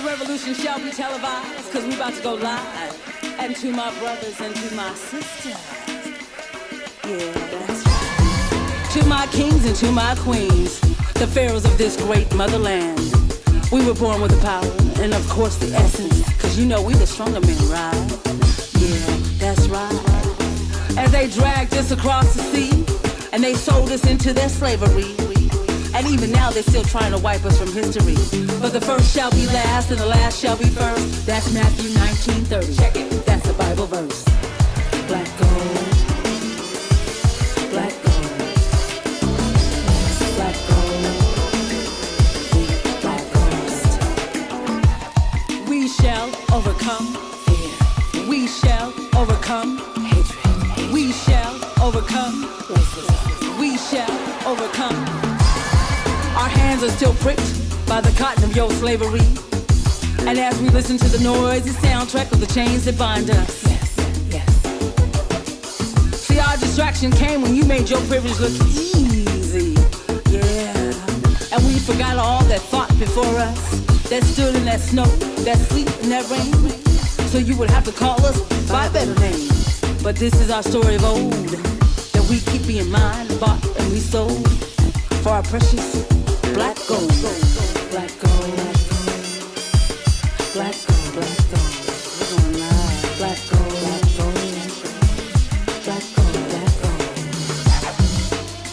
revolution shall be televised, cause we about to go live. And to my brothers and to my sisters, yeah, that's right. To my kings and to my queens, the pharaohs of this great motherland. We were born with the power, and of course the essence, cause you know we the stronger men, right? Yeah, that's right. As they dragged us across the sea, and they sold us into their slavery. And even now they're still trying to wipe us from history. But the first shall be last and the last shall be first. That's Matthew 19:30. Check it. That's the Bible verse. Black gold. Black gold. Black gold. Black gold. We shall overcome fear. We shall overcome hatred. We shall overcome racism. We shall overcome. Our hands are still pricked by the cotton of your slavery. And as we listen to the noisy soundtrack of the chains that bind us. Yes, yes. See, our distraction came when you made your privilege look easy. Yeah. And we forgot all that fought before us, that stood in that snow, that sleep in that rain. So you would have to call us by a better name. But this is our story of old, that we keep in mind, bought and we sold for our precious black gold, black gold, black gold, black gold. We're going live. Black gold, black gold, black gold, black gold.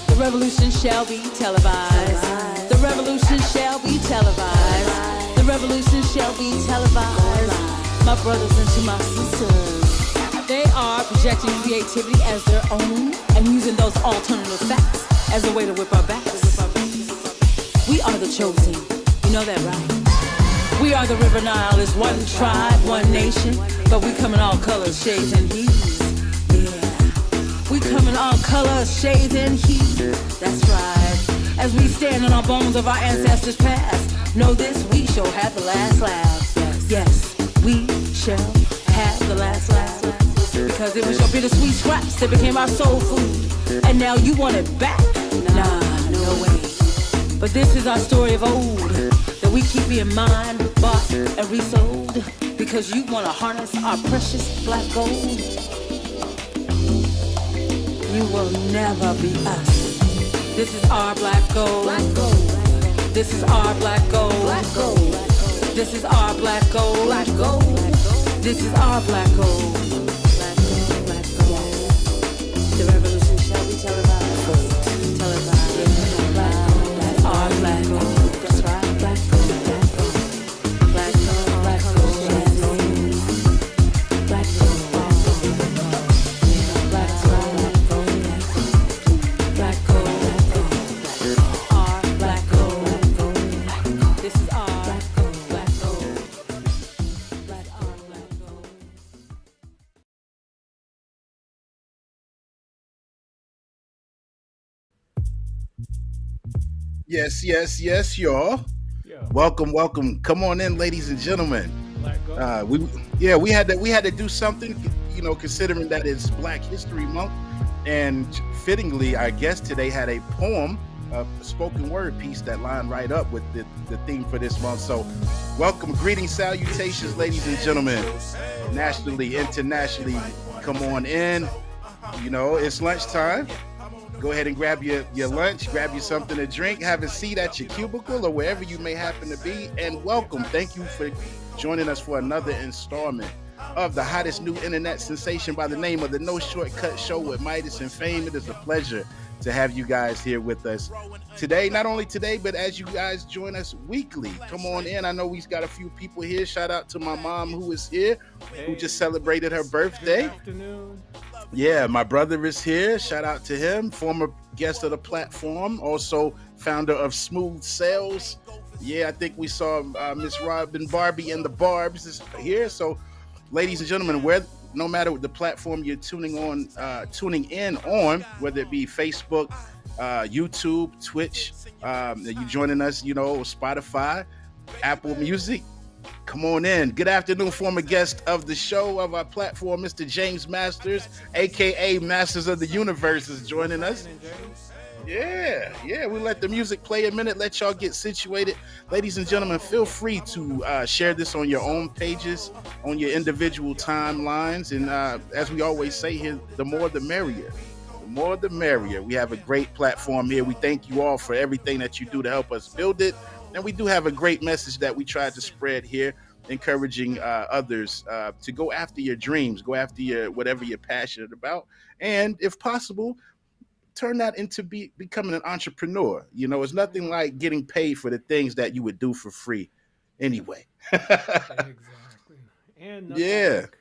The revolution shall be televised. The revolution shall be televised. The revolution shall be televised. My brothers and to my sisters, they are projecting creativity as their own and using those alternative facts as a way to whip our backs. We are the chosen, you know that, right? We are the River Nile, it's one tribe, one nation, but we come in all colors, shades, and hues. Yeah, we come in all colors, shades, and hues. That's right. As we stand on our bones of our ancestors' past, know this, we shall have the last laugh. Yes, we shall have the last laugh. Because it was your bittersweet scraps that became our soul food, and now you want it back? Nah, no way. But this is our story of old, that we keep in mind, bought and resold, because you want to harness our precious black gold. You will never be us. This is our black gold. Black gold. This is our black gold. Black gold. This is our black gold. Black gold. This is our black gold. Black gold. Black gold. The revolution shall be televised. Televised. Black gold. Our black gold, that's right, black gold, black gold, black gold, black gold, black gold, black gold, black gold, black gold, our black gold, this is our black gold, black gold, black gold. Yes, y'all. Yeah. Welcome. Come on in, ladies and gentlemen. We had to do something, considering that it's Black History Month, and fittingly, our guest today had a poem, a spoken word piece that lined right up with the theme for this month. So, welcome, greetings, salutations, ladies and gentlemen, nationally, internationally. Come on in. It's lunchtime. Go ahead and grab your lunch, grab you something to drink, have a seat at your cubicle or wherever you may happen to be, and welcome. Thank you for joining us for another installment of the hottest new internet sensation by the name of the No Shortcut Show with Midas and Fame. It is a pleasure to have you guys here with us today. Not only today, but as you guys join us weekly. Come on in. I know we've got a few people here. Shout out to my mom who is here, who just celebrated her birthday. Good afternoon. Yeah, my brother is here. Shout out to him. Former guest of the platform, also founder of Smooth Sales. Yeah, I think we saw Miss Robin Barbie and the Barbs is here. So, ladies and gentlemen, no matter the platform you're tuning in on, whether it be Facebook, YouTube, Twitch, you joining us, Spotify, Apple Music. Come on in. Good afternoon, former guest of the show, of our platform, Mr. James Masters, aka Masters of the Universe, is joining us. Yeah, yeah. We let the music play a minute, let y'all get situated. Ladies and gentlemen, feel free to share this on your own pages, on your individual timelines. And as we always say here, the more the merrier. The more the merrier. We have a great platform here. We thank you all for everything that you do to help us build it. And we do have a great message that we tried to spread here, encouraging others to go after your dreams, go after your whatever you're passionate about. And if possible, turn that into becoming an entrepreneur. It's nothing like getting paid for the things that you would do for free anyway. Exactly. And nothing Yeah. like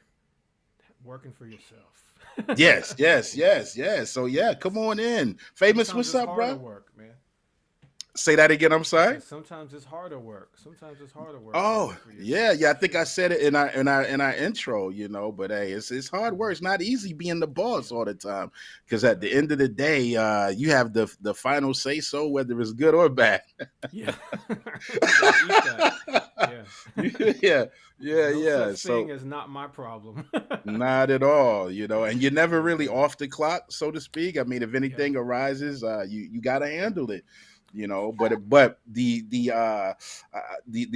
working for yourself. Yes, yes, yes, yes. So yeah, come on in. Famous, Sometimes what's it's up, harder bro? work, man. Say that again. I'm I sorry. said sometimes it's harder work. Sometimes it's harder work working Oh, for yeah, yourself. yeah. I think I said it in our intro, but hey, it's hard work. It's not easy being the boss Yeah, all the time. Because at the end of the day, you have the final say so whether it's good or bad. yeah. You gotta eat that. Yeah. Yeah, There's yeah, no such yeah. thing So as not my problem. not at all, and you're never There you really go. off the clock, so to speak. I mean, if Yeah. anything arises, you got to handle it, But the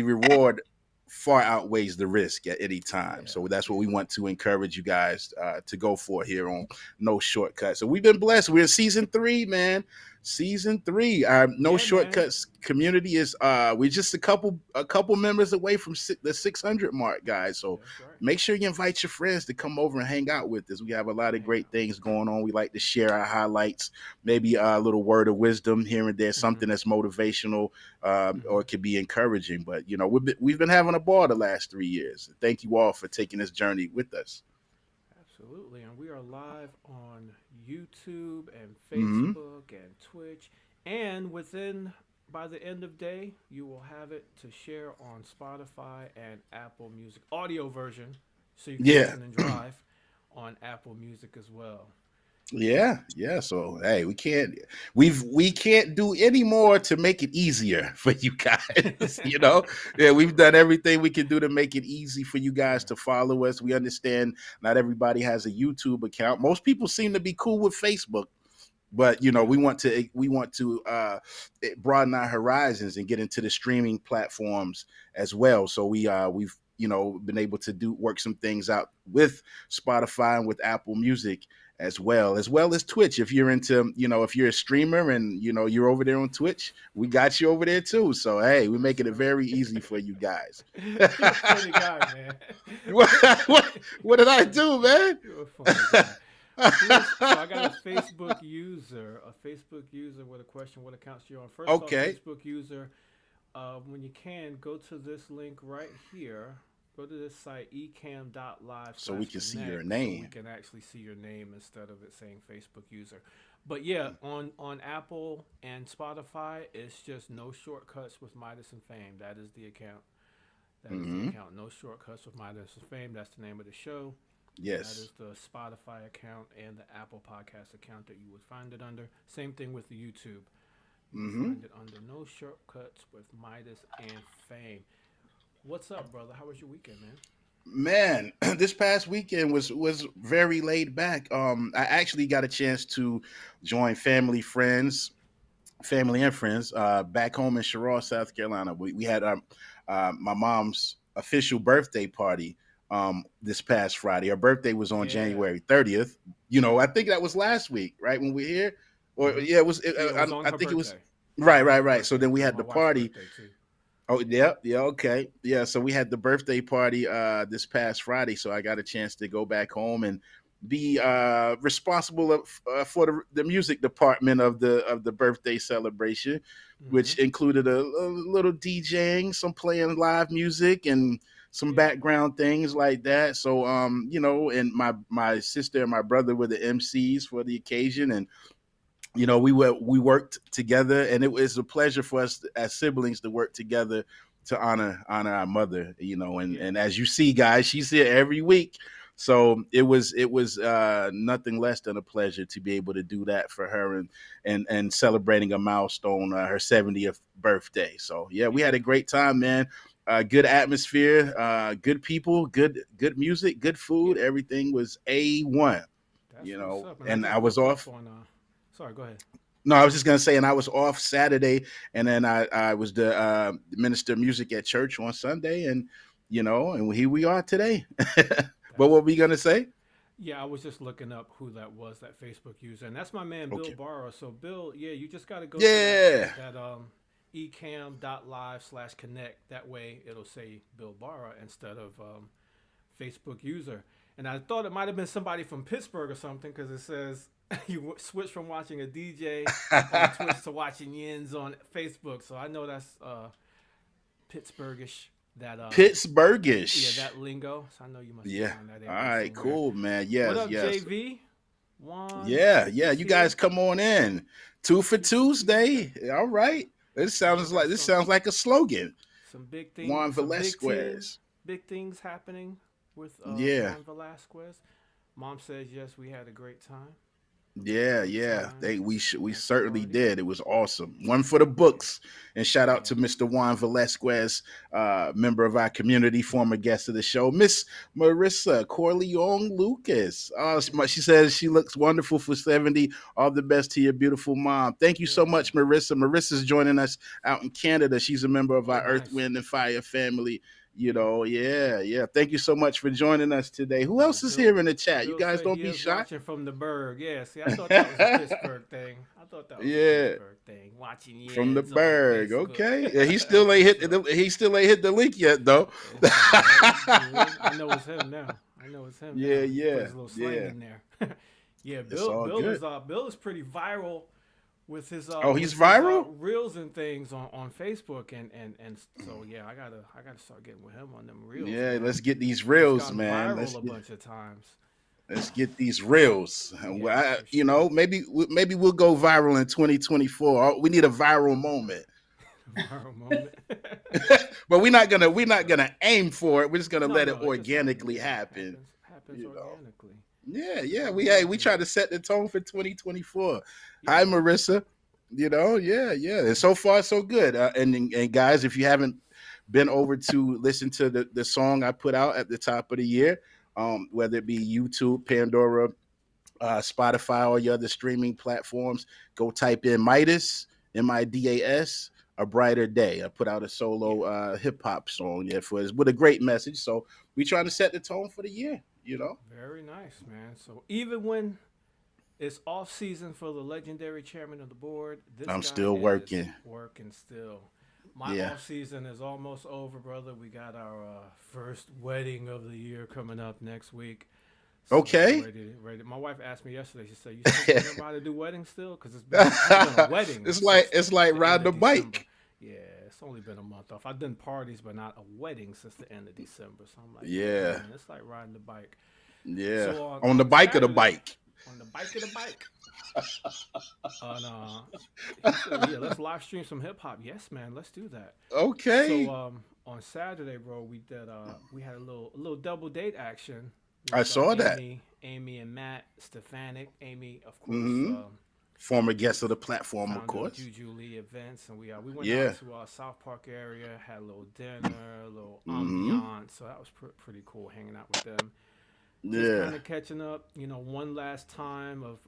reward far outweighs the risk at any time. Yeah. So that's what we Yeah. want to encourage you guys to go for here on No Shortcuts. So we've been blessed. We're in season 3, man. Season 3. Our No Yeah, man. Shortcuts community is we're just a couple members away from the 600 mark, guys. So That's right. make sure you invite your friends to come over and hang out with us. We have a lot of Hang great out. things going on. We like to share our highlights, maybe a little word of wisdom here and there, Mm-hmm. something that's motivational, Mm-hmm. or it could be encouraging. But we've been having a ball the last 3 years. Thank you all for taking this journey with us. Absolutely. And we are live on YouTube and Hmm. Facebook and Twitch. And by the end of day, you will have it to share on Spotify and Apple Music audio version. So you can Yeah. listen and drive on Apple Music as well. Yeah, yeah. So hey, we can't do any more to make it easier for you guys. Yeah, we've done everything we can do to make it easy for you guys Yeah. to follow us. We understand not everybody has a YouTube account. Most people seem to be cool with Facebook, but Yeah. we want to broaden our horizons and get into the streaming platforms as well. So we've been able to do work some things out with Spotify and with Apple Music as well as Twitch. If you're into, if you're a streamer and you're over there on Twitch, we got you over there too. So hey, we're That's making it right. very easy for you guys. You're a funny guy, man. what, what did I do, man? You're a funny guy. So I got a Facebook user with a question. What accounts you on? First off, Okay, Facebook user, when you can, go to this link right here. Go to this site, ecam.live so we slash can see your connect, so we name. can actually see your name instead of it saying Facebook user. But yeah, on Apple and Spotify, it's just no shortcuts with Midas and Fame. That is the account. That is the Hmm. account. No shortcuts with Midas and Fame. That's the name of the show. And that Yes. is the Spotify account and the Apple Podcast account that you would find it under. Same thing with the YouTube. You would Hmm. find it under No Shortcuts with Midas and Fame. What's up, brother? How was your weekend, man? Man, this past weekend was very laid back. I actually got a chance to join family and friends, back home in Sherrall, South Carolina. We had my mom's official birthday party this past Friday. Her birthday was on Yeah. January 30th. I think that was last week, right when we were here, or Mm-hmm. yeah, it was. Yeah, it was on I her think it was. birthday. It was Right, on right, her right. So birthday. then we It was had my the wife's party. birthday too. Oh yeah, yeah, okay, yeah. So we had the birthday party this past Friday, so I got a chance to go back home and be responsible for the music department of the birthday celebration, Mm-hmm. which included a little DJing, some playing live music, and some Yeah. background things like that. So and my sister and my brother were the MCs for the occasion, and we worked together, and it was a pleasure for us as siblings to work together to honor our mother. And Yeah. as you see, guys, she's here every week. So it was nothing less than a pleasure to be able to do that for her, and celebrating a milestone, her 70th birthday. So yeah, we had Yeah. a great time, man. Good atmosphere, good people, good music, good food. Yeah. Everything was A1. That's what's up. And I And I just was looked up off. on sorry, go ahead. No, I was just gonna say, and I was off Saturday, and then I was the minister of music at church on Sunday, and and here we are today. But That's what were we gonna say? Yeah, I was just looking up who that was, that Facebook user, and that's my man Bill Okay. Barrow. So Bill, yeah, you just got to go to Yeah. that ecam.live/connect. That way it'll say Bill Barrow instead of Facebook user. And I thought it might have been somebody from Pittsburgh or something because it says switch from watching a DJ on Twitch to watching Yins on Facebook. So I know that's Pittsburghish. That Pittsburghish. that lingo. So I know you must have Yeah. found that All area right. somewhere. Cool, man. What Yes. up, Yes. JV? Juan Yeah. is You guys here. come on in. Two for Two for Tuesday. Tuesday. All right. Yeah, we got This some sounds like a slogan. some big things, Juan some Velasquez. big things happening with Yeah. Juan Velasquez. Mom says yes, we had a great time. Yeah, Great yeah. time We at the certainly party. did. It was awesome. One for the books. And shout out Yeah, to Mr. Juan Velasquez, member of our community, former guest of the show, Miss Marissa Corleone Lucas. yeah, She says she looks wonderful for 70. All the best to your beautiful mom. Thank you so yeah. much, Marissa. Marissa's joining us out in Canada. She's a member of Oh, our Earth, nice. Wind, and Fire family. Yeah, Yeah, yeah. Thank you so much for joining us today. Who yeah. else is here in the chat? You Bill guys said don't he be is shy. watching from the Berg. Yeah, see, I thought that was a Pittsburgh thing. I thought that was a Yeah, Pittsburgh thing. Watching from the Yins on Berg. Facebook. Okay, yeah, For sure. he still ain't hit the link yet though. It's all right. It's good. I know it's him now. I know it's him Yeah, now. He put yeah, his little slang yeah. in there. Yeah, It's all good. Bill is pretty viral Oh, he's with his viral. reels and things on Facebook and so yeah, I gotta start getting with him on them reels, Yeah, man. let's get these He's reels, gone man. viral a bunch of times. Let's get these reels. Yeah, for sure. Maybe we'll go viral in 2024. We need a viral moment, Viral moment. but we're not gonna aim for it. We're just gonna No, let it no, it just happens. organically Yeah, happen. happens You know. organically. Yeah, yeah. We try Organically. to set the tone for 2024. Hi, Yeah. Marissa. Yeah, yeah. And so far, so good. And guys, if you haven't been over to listen to the song I put out at the top of the year, whether it be YouTube, Pandora, Spotify, or your other streaming platforms, go type in Midas, Midas, A Brighter Day. I put out a Yeah. solo hip hop song with a great message. So we trying to set the tone for the year. Very nice, man. So even when it's off season for the legendary chairman of the board, this I'm guy still is working. working still. My Yeah. off season is almost over, brother. We got our first wedding of the year coming up next week. So Okay. ready. My wife asked me yesterday. She said, "You still thinking about to do weddings still? Because I've done weddings It's since like the end riding of a December. bike. Yeah, it's only been a month off. I've done parties, but not a wedding since the end of December. So I'm like, Yeah. man, it's like riding the bike. Yeah. So On the on bike of the Saturday, bike. on the bike of the bike. And he said, yeah, let's live stream some hip hop. Yes, man, let's do that. So Okay. on Saturday, bro, we had a little double date action I with saw that. Amy and Matt Stefanik. Amy, of course, Hmm. Former guest of the platform, of founder of course. Juju Lee Events, and we went Yeah. out to South Park area, had a little dinner, a little Hmm. ambiance. So that was pretty cool hanging out with them. Just kind Yeah. of catching up, one last time of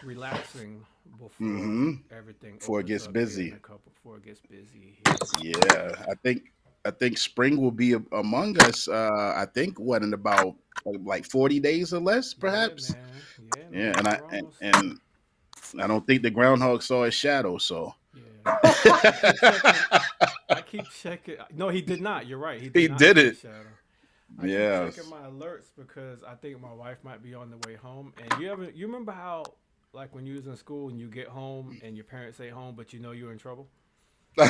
relaxing before Hmm. everything Before it opens gets up here in busy. a couple before it gets busy here. Yeah. I think spring will be among us. I think what in about like 40 days or less, Yeah, perhaps. man. Yeah, Yeah. man. And I We're and, almost there. and I don't think the groundhog saw his shadow. So Yeah. I keep checking. I keep checking. No, he did not. You're right. He did he not did see the it. shadow. I keep checking Yes. my alerts because I think my wife might be on the way home. And you remember how like when you was in school and you get home and your parents ain't home, but you know you're in trouble. You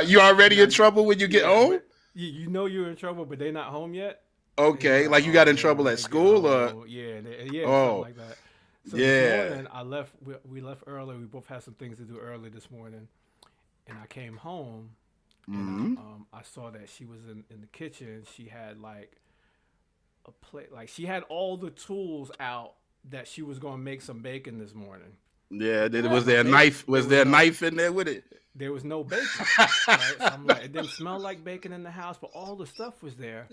You already know, in trouble when you get yeah, home? but you know you're in trouble, but they're not home yet, and you're Okay. like, Like you oh got in man, trouble when at they get school or home, yeah, yeah, something oh like that. So this yeah. morning I left. We left early. We both had some things to do early this morning, and I came home and Hmm. I saw that she was in the kitchen. She had like a plate, like she had all the tools out that she was gonna make some bacon this morning. Yeah, No, was no there a bacon. knife? Was there a knife in there with it? There was no bacon, right? So I'm like, it didn't smell like bacon in the house, but all the stuff was there.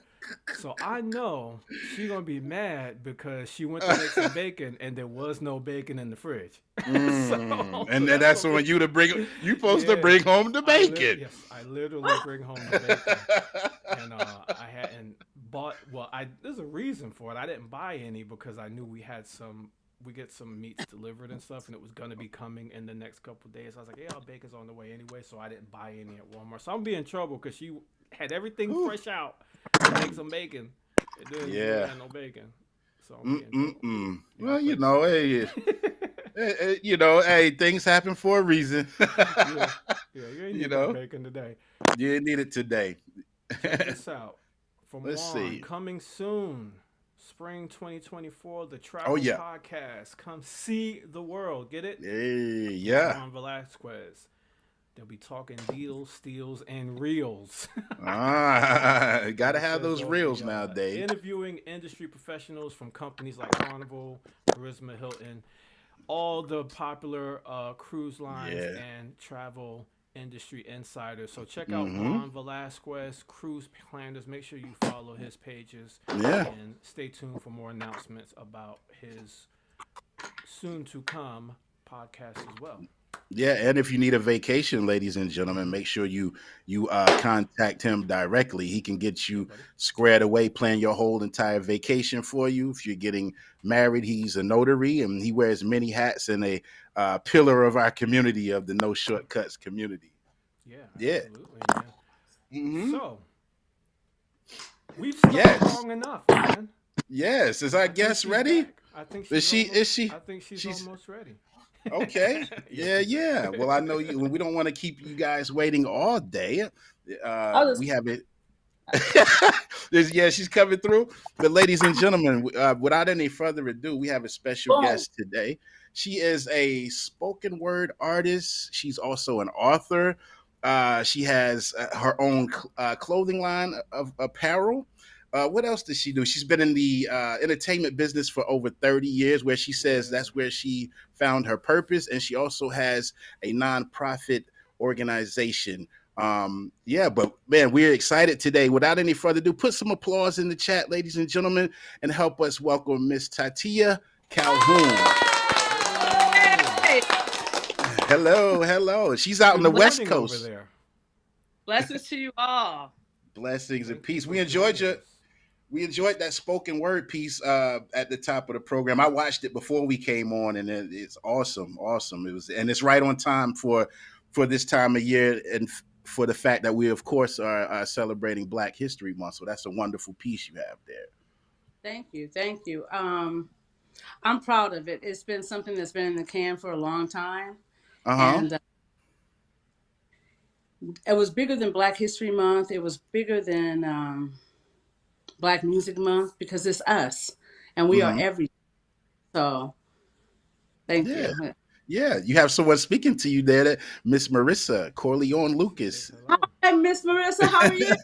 So I know she gonna be mad because she went to make some bacon and there was no bacon in the fridge. So And then that's that's gonna be, when you supposed to yeah. bring home the bacon. Yes, I literally bring home the bacon, and I hadn't bought. Well, there's a reason for it. I didn't buy any because I knew we get some meats delivered and stuff, and it was gonna be coming in the next couple of days. I was like, yeah, our bacon's on the way anyway, so I didn't buy any at Walmart. So I'm be in trouble because she had everything Ooh. fresh out to make some bacon, and then we Yeah. had no bacon, so I'm be in trouble. Yeah, Well, hey, hey, things happen for a reason. yeah, yeah. You ain't you need no know, bacon today. you need it today. Check this out. From Let's Juan, see. coming soon. Spring 2024, the Oh travel yeah. podcast. Come see the world. Get it? Hey, With yeah. Juan Velasquez. They'll be talking deals, steals, and reels. Gotta It have says those they'll reels be nowadays. interviewing industry professionals from companies like Carnival, Charisma, Hilton, all the popular cruise lines Yeah. and travel industry insiders. So check out Mm-hmm. Juan Velasquez, Cruise Planners. Make sure you follow his pages Yeah. and stay tuned for more announcements about his soon to come podcast as well. Yeah, and if you need a vacation, ladies and gentlemen, make sure you contact him directly. He can get Yeah, you buddy. squared away, plan your whole entire vacation for you. If you're getting married, he's a notary and he wears many hats and a pillar of our community of the No Shortcuts community. Yeah, Yeah. absolutely, man. Hmm. So we've stalled Yes. long enough, man. Yes. Is our I think guest she's ready? back. I think Is she's she? almost. Is she? I think she's She's almost ready. okay. Yes, Yeah. she is. Yeah. Well, I know you. We don't want to keep you guys waiting all day. I'll just We have it. Yeah, she's coming through. But ladies and gentlemen, without any further ado, we have a special boom. guest today. She is a spoken word artist. She's also an author. She has her own clothing line of apparel. What else does she do? She's been in the entertainment business for over 30 years, where she says Yeah. that's where she found her purpose. And she also has a nonprofit organization. Yeah, but man, we're excited today. Without any further ado, put some applause in the chat, ladies and gentlemen, and help us welcome Miss Tatia Calhoun. Hey. Hey, Hello, hello. She's out on Good the West morning over Coast. there. blessings to you all. Blessings and Thank you peace. for We enjoyed joining your us. we enjoyed that spoken word piece at the top of the program. I watched it before we came on, and it's awesome, awesome. And it's right on time for this time of year, and for the fact that we, of course, are celebrating Black History Month. So that's a wonderful piece you have there. Thank you, thank you. I'm proud of it. It's been something that's been in the can for a long time, Uh huh. and it was bigger than Black History Month. It was bigger than Black Music Month because it's us, and we are Hmm. every. So thank Yeah, you. yeah. You have someone speaking to you there, that Miss Marissa Corleone She says Lucas. hello. Hi, Miss Marissa. How are you?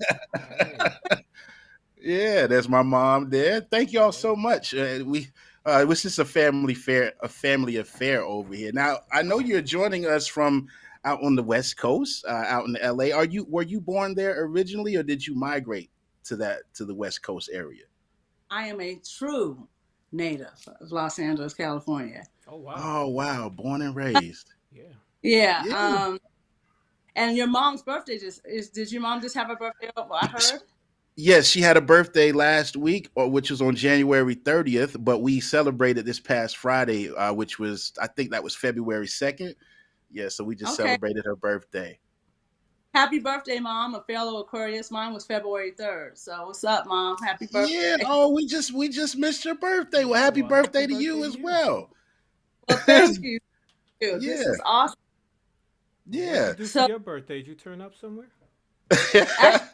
Hey. Yeah, there's my mom there. Thank y'all Yeah. so much. It was just a family affair over here. Now I know you're joining us from out on the West Coast, out in LA. Were you born there originally, or did you migrate to the West Coast area? I am a true native of Los Angeles, California. Oh wow. Oh wow, born and raised. Yeah. Yeah. Yeah. And your mom's birthday just is. Did your mom just have a birthday? Well, I heard. Yes, she had a birthday last week, which was on January 30th, but we celebrated this past Friday, which was, I think that was February 2nd. Yeah, so we just Okay. celebrated her birthday. Happy birthday, Mom. A fellow Aquarius. Mine was February 3rd. So what's up, Mom? Happy Yeah. birthday. Oh, we just missed your birthday. Well, Yeah. happy Well, happy birthday to birthday you to as you. well. Well, thank you. This Yeah. is awesome. Well, what'd you Yeah. do for So your birthday? Did you turn up somewhere? actually,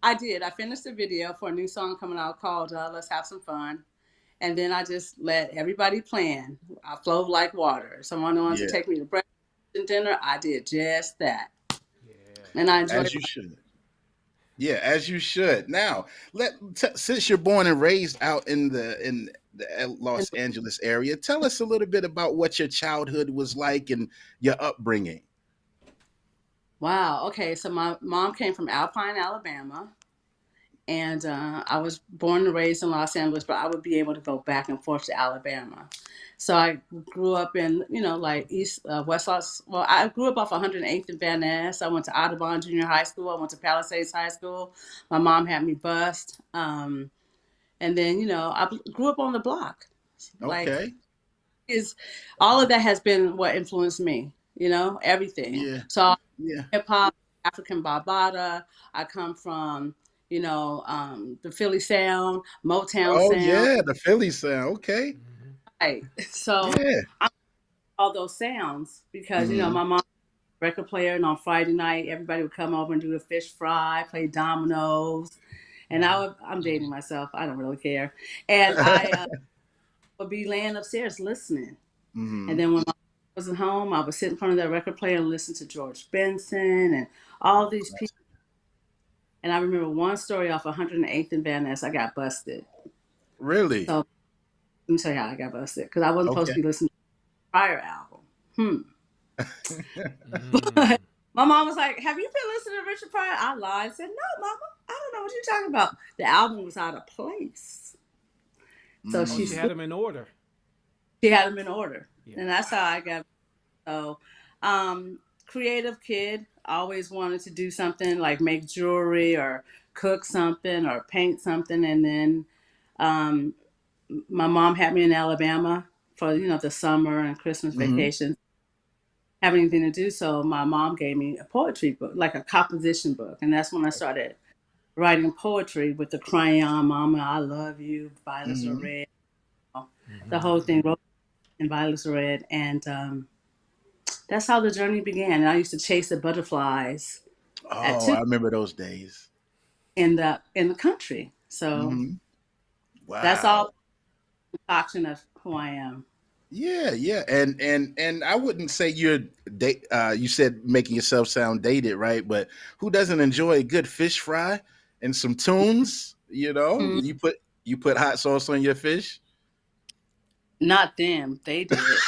I did. I finished a video for a new song coming out called Let's Have Some Fun. And then I just let everybody plan. I flowed like water. Someone wanted to Yeah. take me to breakfast and dinner. I did just that. Yeah. And I enjoyed As you should. Yeah, as you should. Now, since you're born and raised out in the And Los Angeles area, tell us a little bit about what your childhood was like and your upbringing. wow, okay, so my mom came from Alpine, Alabama, and I was born and raised in Los Angeles, but I would be able to go back and forth to Alabama. So I grew up in, like East West Los. Well, I grew up off 108th and Van Ness. I went to Audubon Junior High School. I went to Palisades High School. My mom had me bused, and then I grew up on the block. Like Okay. is all of that has been what influenced me. Everything. Yeah. So Yeah. hip hop, African Barbada. I come from, the Philly sound, Motown Oh sound. yeah, the Philly sound. Okay. Hmm. Right. So Yeah. I all those sounds because Hmm. my mom was a record player, and on Friday night everybody would come over and do a fish fry, play dominoes, and I'm dating myself. I don't really care, and I would be laying upstairs listening, and Hmm. then when I wasn't home, I would sit in front of that record player and listen to George Benson and all these people. And I remember one story off 108th and Van Ness. I got busted. Really? So let me tell you how I got busted because I wasn't supposed Okay. to be listening to the prior album. But Mm. my mom was like, "Have you been listening to Richard Pryor?" I lied. I said, "No, Mama, I don't know what you're talking about." The album was out of place, so Oh, she she Mm. had switched. them in order. She had them in order, Yeah. and that's how I got. So, creative kid, always wanted to do something like make jewelry or cook something or paint something, and then um, my mom had me in Alabama for the summer and Christmas Hmm. vacation. Have anything to do, so my mom gave me a poetry book, like a composition book, and that's when I started writing poetry with the crayon "Mama, I Love You," "Violets Are Hmm. Red," the Hmm. whole thing wrote in "Violets Are Red," and that's how the journey began. And I used to chase the butterflies at Oh, two I remember those days. in the country. So Hmm. that's Wow. all concoction of who I am. Yeah, yeah, and I wouldn't say you're date. You said making yourself sound dated, right? But who doesn't enjoy a good fish fry and some tunes? Mm, You put hot sauce on your fish. Not them, they did.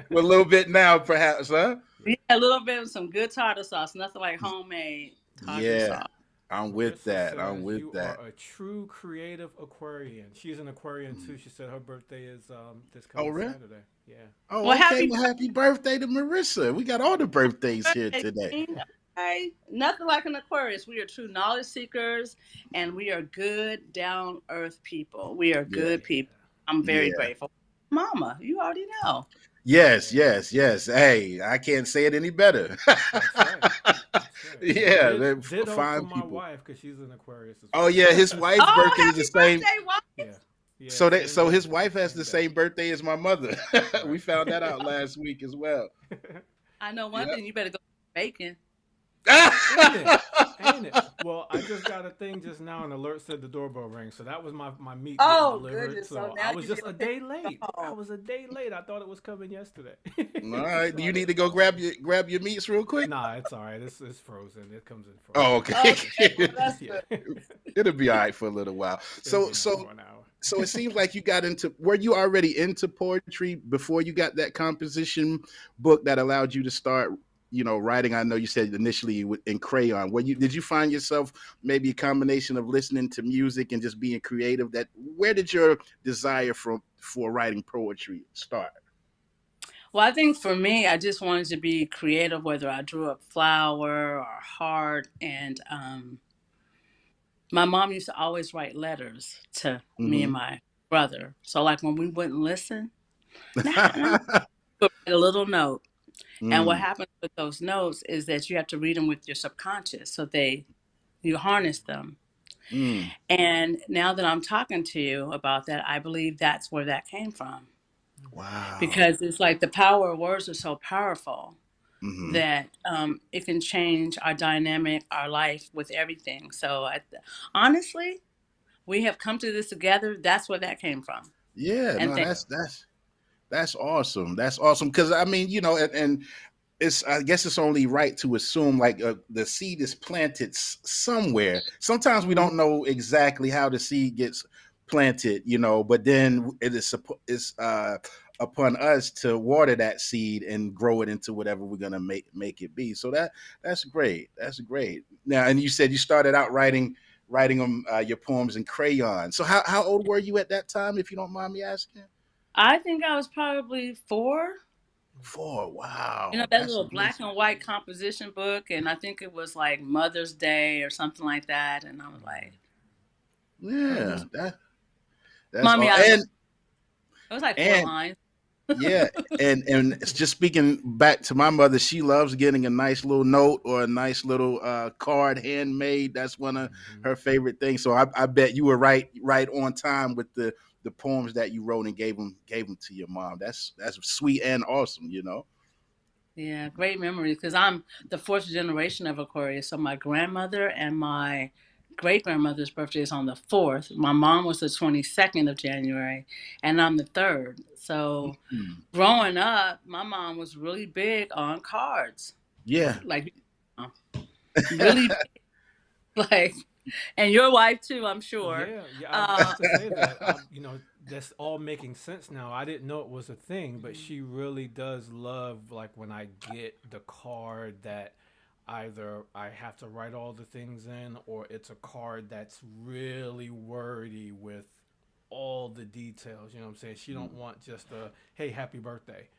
Well, a little bit now, perhaps, huh? Yeah. Yeah, a little bit of some good tartar sauce, nothing like homemade tartar Yeah, sauce. I'm with Marissa that. I'm says with you are that. a true creative Aquarian. She's an Aquarian too. She said her birthday is this Oh, coming really? Saturday. Yeah. Oh, Well, okay. happy Well, happy birthday to Marissa. We got all the birthdays here birthday, today. King. Okay, nothing like an Aquarius. We are true knowledge seekers, and we are good, down earth people. We are Yeah, good people. I'm very yeah. grateful. Mama, you already know. Yes, Yeah. yes, yes. Hey, I can't say it any better. That's right. That's right. And Yeah, they're ditto for fine my people. wife because she's an Aquarius as Oh well. yeah, his wife's Oh, birthday is the happy same. birthday, wife! Yeah. Yeah. So that Same so day. his wife has Same the day. same birthday as my mother. We Right. found that out last week as well. I know one Yep. thing. You better go bacon. Ain't it? Ain't it? Well, I just got a thing just now. An alert said the doorbell rang, so that was my meat getting Oh delivered. goodness! So So I now was you just feel a sick. day late. I Oh, was a day late. I thought it was coming yesterday, All right. so Do I you need didn't to go call grab you. your meats real quick? Nah, it's all right. It's frozen. It comes in Oh, frozen. okay. It's just okay. Well, that's yeah. good. It'll be all right for a little while. It'll So be all right so for an hour. so it seems like you got into were you already into poetry before you got that composition book that allowed you to start writing? I know you said initially in crayon. Did you find yourself maybe a combination of listening to music and just being creative? That where did your desire for writing poetry start? Well, I think for me, I just wanted to be creative, whether I drew a flower or heart. And my mom used to always write letters to me and Hmm. my brother. So, like when we wouldn't listen, nah, nah, but write a little note. And what Mm, happens with those notes is that you have to read them with your subconscious. So you harness them. mm. And now that I'm talking to you about that, I believe that's where that came from. Wow. Because it's like the power of words are so powerful Hmm. that it can change our dynamic, our life with everything. So honestly, we have come to this together. That's where that came from. Yeah, And no, thank Yeah. that's awesome. That's awesome because I mean, and it's I guess it's only right to assume like the seed is planted somewhere. Sometimes we don't know exactly how the seed gets planted, but then it's upon us to water that seed and grow it into whatever we're gonna make it be. So that's great. That's great. Now, and you said you started out writing them your poems in crayon. So how old were you at that time, if you don't mind me asking? I think I was probably 4. 4. You know, Wow, that that's little black amazing. and white composition book, and I think it was like Mother's Day or something like that. And I was like, Yeah, that's "Mommy, all. it was like 4 And lines." yeah, and it's just speaking back to my mother, she loves getting a nice little note or a nice little card handmade. That's one of her favorite things. So I bet you were right on time with the poems that you wrote and gave them to your mom. That's sweet and awesome. Yeah, great memories because I'm the 4th generation of Aquarius. So my grandmother and my great grandmother's birthday is on the 4th. My mom was the 22nd of January, and I'm the 3rd. So Mm. growing up, my mom was really big on cards, Yeah. like really like, and your wife too, I'm sure. Yeah. I was about to say that. That's all making sense now. I didn't know it was a thing, but she really does love like when I get the card that either I have to write all the things in, or it's a card that's really wordy with all the details. You know what I'm saying? She don't want just a hey happy birthday.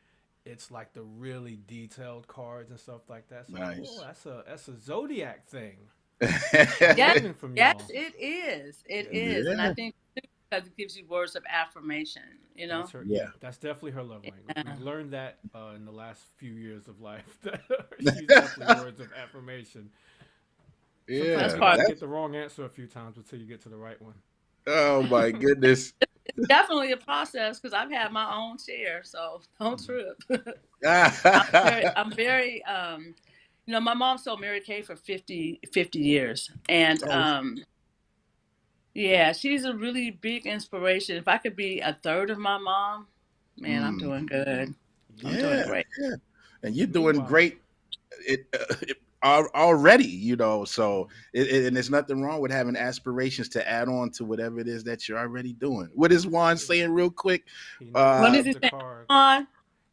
It's like the really detailed cards and stuff like that. So I'm like, oh, Nice. that's a zodiac thing. I'm Yes, learning from yes, y'all. it is. It Yeah. is, and I Yeah. think too, because it gives you words of affirmation. You know. That's her. Yeah. Yeah, that's definitely her love language. Yeah. We've learned that in the last few years of life. That she's definitely words of affirmation. That's Sometimes Yeah. you part. might get That's the wrong answer a few times until you get to the right one. oh my goodness. Definitely a process because I've had my own share, so don't Hmm. trip. Oh, I'm very, my mom sold Mary Kay for 50 years. And yeah, she's a really big inspiration. If I could be a third of my mom, man, I'm mm, doing good. I'm Yeah. doing yeah, great. yeah. And you're doing Meanwhile, great already, so mhm. and there's nothing wrong with having aspirations to add on to whatever it is that you're already doing. What is Juan Yeah. saying real quick? He never What Uh is reads he the saying? card. On?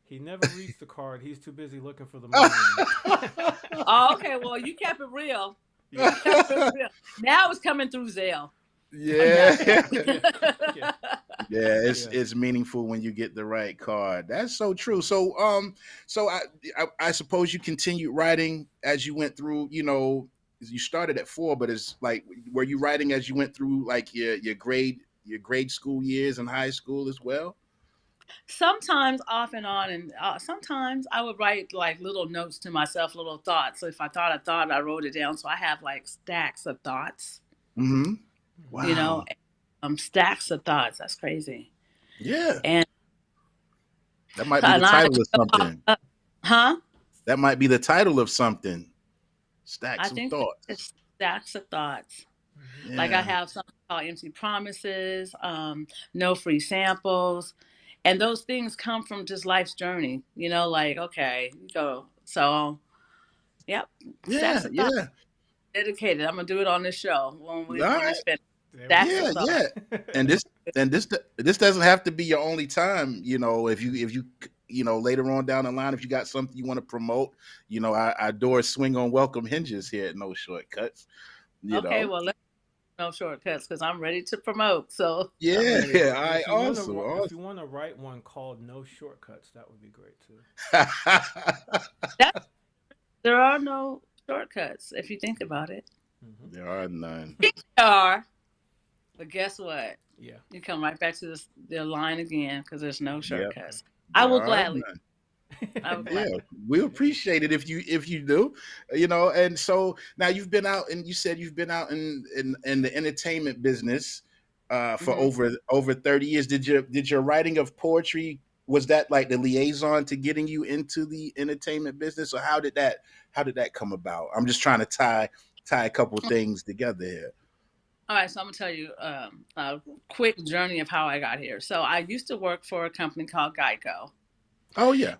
He never reads the card. He's too busy looking for the moon. Oh, okay. Well, you kept it real. Yeah. You kept it real. Now it's coming through Zelle. No. yeah. Yeah. Yeah. Yeah, it's Yeah. it's meaningful when you get the right card. That's so true. So I suppose you continued writing as you went through. You started at 4, but it's like were you writing as you went through like your grade school years and high school as well? Sometimes off and on, and sometimes I would write like little notes to myself, little thoughts. So if I thought a thought, I wrote it down. So I have like stacks of thoughts, Mm-hmm. you know, Wow. stacks of thoughts. That's crazy. Yeah, And that might be the and I, title of something. huh? That might be the title of something. I Stacks of think thoughts. it's stacks of thoughts. Hmm. Like I Yeah. have something called empty promises, no free samples, and those things come from just life's journey. Like okay, you go. So yep, stacks Yeah. of thoughts. Yeah. Dedicated. I'm gonna do it on this show when All when it's right. finished. There we Stacks of Yeah. go. thoughts. Yeah. And this doesn't have to be your only time. If you later on down the line, if you got something you want to promote, our doors swing on welcome hinges here at No Shortcuts. You Okay, know. well let's no shortcuts because I'm ready to promote. So I'm Yeah. ready. All right. Awesome. If you Awesome. want to write one called No Shortcuts, that would be great too. That there are no shortcuts if you think about it. Hmm. There are none. There are, but guess what? Yeah. You come right back to the line again because there's no Yep. shortcuts. I There will are gladly. none. I will Yeah, gladly. we appreciate it if you do, And so now you've been out, and you said you've been out in the entertainment business for Hmm. over 30 years. Did your writing of poetry, was that like the liaison to getting you into the entertainment business, or how did that come about? I'm just trying to tie a couple things together here. All right, so I'm gonna tell you a quick journey of how I got here. So I used to work for a company called Geico, Oh yeah.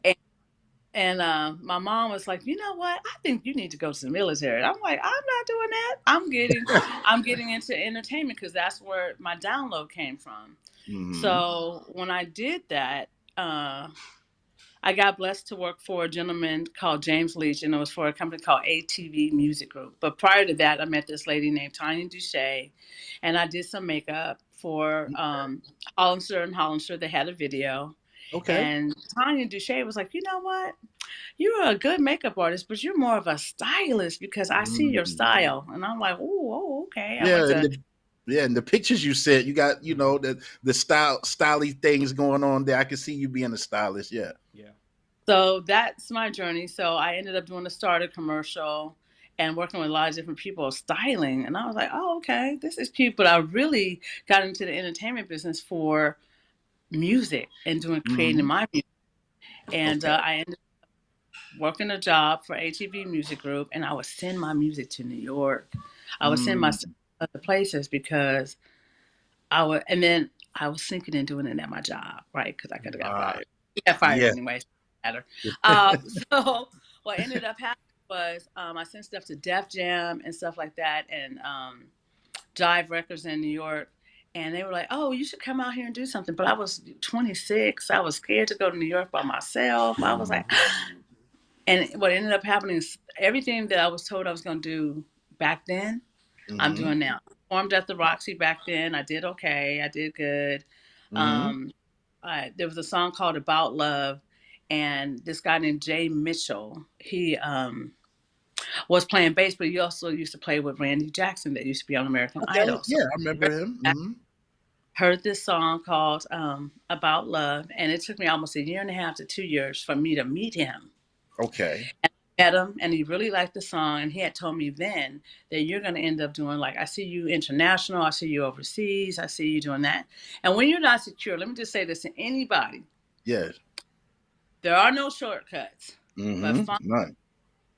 And my mom was like, you know what? I think you need to go to the military. I'm like, I'm not doing that. I'm getting into entertainment because that's where my download came from. Mm-hmm. So when I did that, I got blessed to work for a gentleman called James Leach, and it was for a company called ATV Music Group. But prior to that, I met this lady named Tanya Duche, and I did some makeup for Hollister and Hollister. They had a video. Okay. And Tanya Duche was like, you know what? You're a good makeup artist, but you're more of a stylist because I see your Mm. style. And I'm like, oh, okay. I went Yeah, to and the pictures you sent, you got, the styly things going on there. I can see you being a stylist. Yeah. Yeah. So that's my journey. So I ended up doing a starter commercial and working with a lot of different people styling. And I was like, oh, okay, this is cute. But I really got into the entertainment business for music and creating Mm-hmm. my music. And Okay. I ended up working a job for ATV Music Group, and I would send my music to New York. I would send my Mm. stuff to other places because and then I was thinking and doing it at my job, right? Because I could have got Ah, fired. I got fired yeah. anyway. Matter. So what ended up happening was I sent stuff to Def Jam and stuff like that, and Jive Records in New York, and they were like, "Oh, you should come out here and do something." But I was 26. I was scared to go to New York by myself. I was like, and what ended up happening is everything that I was told I was going to do back then, I'm Mm-hmm. doing now. Performed at the Roxy back then. I did okay. I did good. Mm-hmm. Um, there was a song called About Love, and this guy named Jay Mitchell, he was playing bass, but he also used to play with Randy Jackson that used to be on American Okay. Idol. So Yeah, I remember him. I Mm-hmm. heard this song called About Love, and it took me almost 1.5 to 2 years for me to meet him. Okay. And I met him, and he really liked the song, and he had told me then that you're going to end up doing, like, I see you international, I see you overseas, I see you doing that. And when you're not secure, let me just say this to anybody, Yes. there are no shortcuts, but Mm-hmm. find None.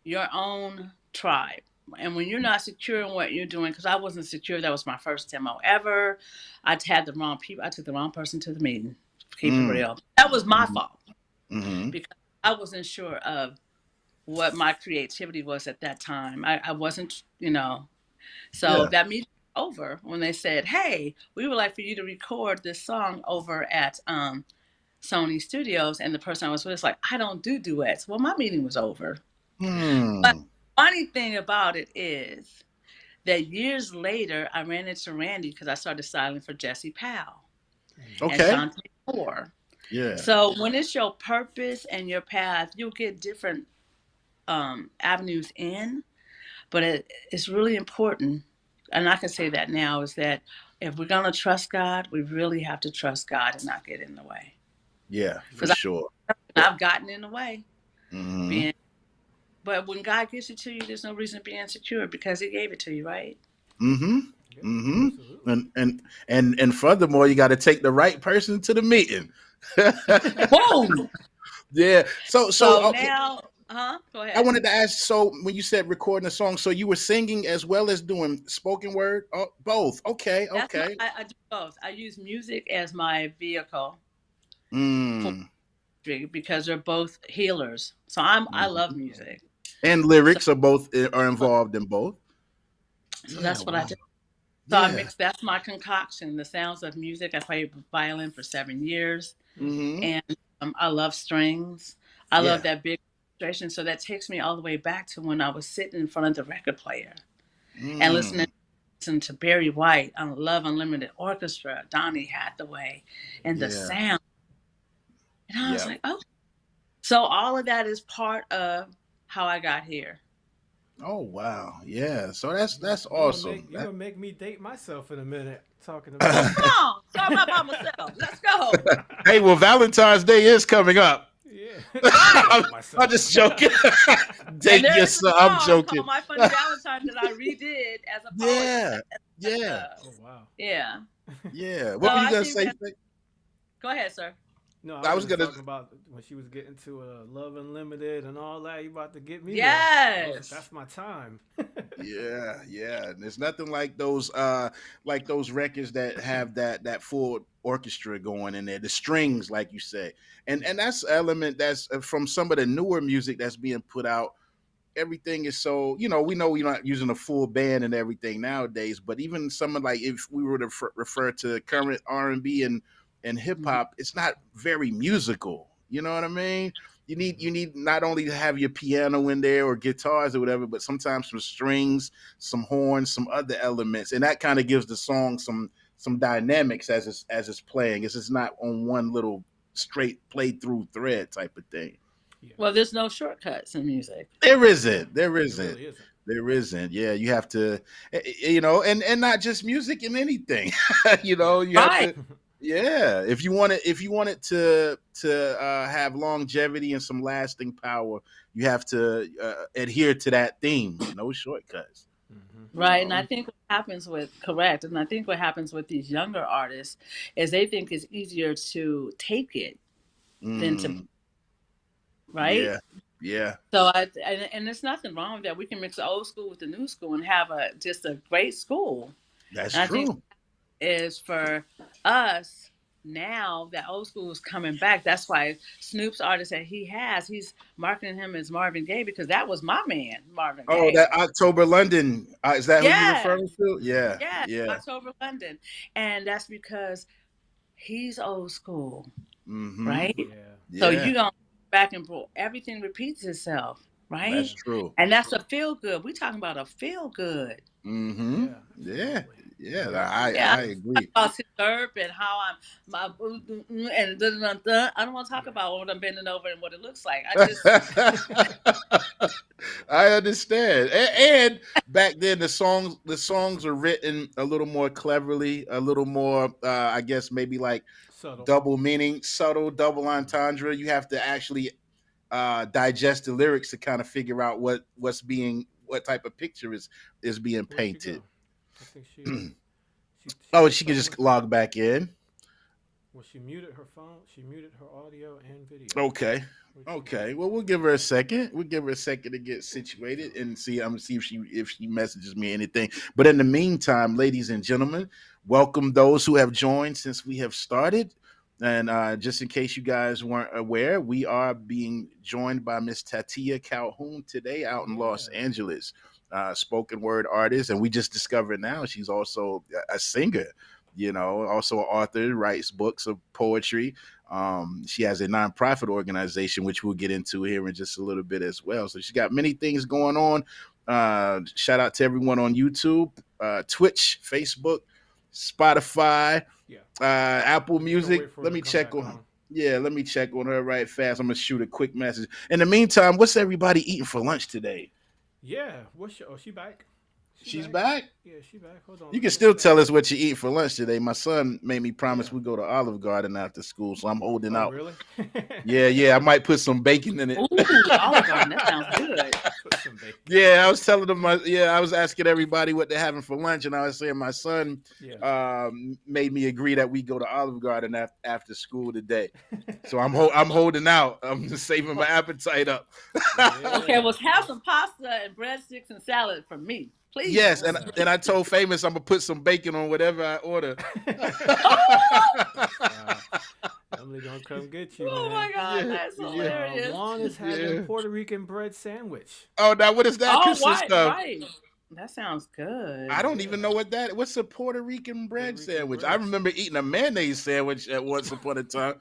your own tribe. And when you're not secure in what you're doing, because I wasn't secure, that was my first demo ever. I had the wrong people. I took the wrong person to the meeting. Keep it Mm. real. That was my fault Mm-hmm. because I wasn't sure of what my creativity was at that time. I wasn't, So Yeah. that meeting was over when they said, "Hey, we would like for you to record this song over at Sony Studios." And the person I was with was like, "I don't do duets." Well, my meeting was over. But Hmm. the funny thing about it is that years later, I ran into Randy because I started styling for Jesse Powell and Okay. Shantae Moore. Yeah. So when it's your purpose and your path, you'll get different avenues in. But it's really important, and I can say that now, is that if we're going to trust God, we really have to trust God and not get in the way. Yeah, for Because sure. I've gotten in the way. Mm-hmm. Being, but when God gives it to you, there's no reason to be insecure because He gave it to you, right? Mm-hmm. Yeah, Mm-hmm. absolutely. And furthermore, you got to take the right person to the meeting. Whoa! Yeah. So Okay. now, go I ahead. wanted to ask. So when you said recording a song, so you were singing as well as doing spoken word, both? Okay. That's Okay. I do both. I use music as my vehicle for Mm. because they're both healers. So I love Mhm. music. And So lyrics are involved in both. so Yeah. that's what I Wow. do. So I Yeah. mix. That's my concoction. The sounds of music. I played violin for 7 years, Mm-hmm. and I love strings. I love Yeah. that big illustration. So that takes me all the way back to when I was sitting in front of the record player and Mm. listening to Barry White on Love Unlimited Orchestra, Donny Hathaway, and the Yeah. sound. And I was Yeah. like, oh. So all of that is part of how I got here. Oh wow. Yeah. So that's You gonna awesome. make you gonna make me date myself in a minute talking about That- that. Come on, talk about myself. Let's go. hey, well, Valentine's Day is coming up. Yeah, Right. I'm, date I'm myself. just joking. And Date there is a yourself. I'm song called joking. My Funny Valentine that I redid as a poet. Yeah. Yeah. Oh wow. Yeah. Yeah. So What were you I gonna think say? that, go ahead, sir. No, I I was was just gonna. talking about when she was getting to Love Unlimited and all that. You about to get me there. Yes. That's my time. Yeah, yeah. And there's nothing like those records that have that full orchestra going in there, the strings, like you say. Yeah. And that's an element that's from some of the newer music that's being put out. Everything is so, we know we're not using a full band and everything nowadays, but even someone like, if we were to refer to current R&B and hip Mhm. hop, it's not very musical. You know what I mean? You Mhm. need not only to have your piano in there or guitars or whatever, but sometimes some strings, some horns, some other elements, and that kind of gives the song some dynamics as it's playing. It's just not on one little straight play through thread type of thing. Yeah. Well, there's no shortcuts in music. There Yeah. isn't. There It isn't. really isn't. There isn't. Yeah, you have to, and not just music and anything. Yeah. You have Right. to. Yeah, if you want it to have longevity and some lasting power, you have to adhere to that theme. No shortcuts. Mm-hmm. You Right. And I know. think what happens with correct. And I think what happens with these younger artists is they think it's easier to take it than to Mm, right. yeah. Yeah. So and there's nothing wrong with that. We can mix the old school with the new school and have a just a great school. That's And I think true. is for us now that old school is coming back. That's why Snoop's artist that he's marketing him as Marvin Gaye because that was my man, Marvin Oh, Gaye. that October London. Is that who you're Yeah, referring to? Mm-hmm. Yeah. yeah, Yeah. October London. And that's because he's old school, Mm-hmm. right? Yeah. So Yeah. you gonna back and forth. Everything repeats itself, That's right? Yeah. true. And that's a feel good. We talking about a feel good. Mm-hmm. Yeah. Yeah. Absolutely. Yeah. Yeah. Yeah, I Because agree. about syrup and how I'm my and dun, dun, dun. I don't want to talk yeah. about what I'm bending over and what it looks like. I just I understand. And back then the songs were written a little more cleverly, a little more I guess maybe like Subtle. double meaning, subtle, double entendre. You have to actually digest the lyrics to kind of figure out what type of picture is being Where'd she painted. go? I think she Oh, did she can something with just log back in. well, she muted her phone. She muted her audio and video. Okay. Where'd she go? Okay. Well, we'll give her a second. We'll give her a second to get situated and see. I'm gonna see if she messages me anything. But in the meantime, ladies and gentlemen, welcome those who have joined since we have started. And just in case you guys weren't aware, we are being joined by Miss Tatia Calhoun today out in Los Yeah. Angeles, spoken word artist, and we just discovered now she's also a singer. Also an author, writes books of poetry. She has a nonprofit organization, which we'll get into here in just a little bit as well. So she's got many things going on. Shout out to everyone on YouTube, Twitch, Facebook, Spotify, Yeah. Apple I'm just gonna Music. wait for her Let to me come check back on. on. Yeah, let me check on her right fast. I'm gonna shoot a quick message. In the meantime, what's everybody eating for lunch today? Yeah. What's your, oh, she back? She She's back? back. Yeah, she back. Hold on. You Let can me still look at tell us what you eat for lunch today. My son made me promise Yeah. we go to Olive Garden after school, so I'm holding Oh, out. really? Yeah, I might put some bacon in it. ooh Olive Garden. That sounds good. Put some bacon. Yeah, I was telling them. I was asking everybody what they're having for lunch, and I was saying my son Yeah. made me agree that we go to Olive Garden after school today. So I'm holding out. I'm just saving my appetite up. Okay, well Yeah. have some pasta and breadsticks and salad for me, Yes, please. and I told Famous I'm gonna put some bacon on whatever I order. Wow. Emily gonna come get you, Oh man. my God, Yeah, that's yeah, hilarious. Juan is having yeah. Puerto Rican bread sandwich. Oh, now what does that Oh, consist right, of? right. That sounds good. I don't Yeah. even know what's a Puerto Rican bread Puerto Rican sandwich. I bread remember eating a mayonnaise sandwich at once upon a time.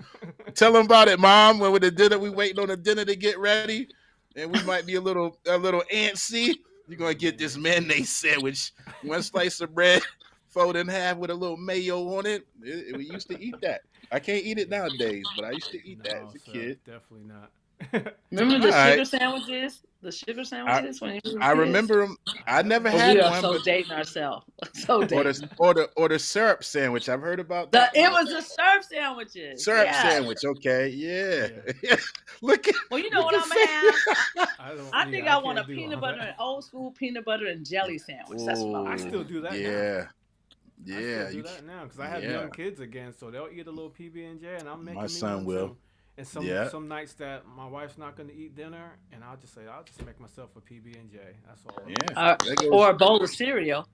Tell them about it, Mom. When with the dinner, we waiting on the dinner to get ready, and we might be a little antsy. You're gonna get this mayonnaise sandwich, one slice of bread, fold in half with a little mayo on it. We used to eat that. I can't eat it nowadays, but I used to eat that No, as a sir, kid. definitely not. Remember All the right, sugar sandwiches? The sugar I sandwiches when you were I kids? remember them. I I never never Oh, had had we are that. one, so but dating ourselves. So or dating. the syrup sandwich. I've heard about that It one. was the surf sandwiches. Syrup Yeah. sandwich. Okay, yeah. Yeah, look at Well, you know look what at I'm gonna have? I don't. I think Yeah, I I want a can't do peanut all butter, that. an old school peanut butter and jelly sandwich. That's what I I want. still Oh, do that now. yeah. I still Yeah, do that now because I have yeah. young kids again, so they'll eat a little PB&J, and I'm My making me son one will. too. And Yeah. some nights that my wife's not going to eat dinner, and I'll just say I'll just make myself a PB&J. That's all it Yeah. is. That goes. Or a bowl of cereal.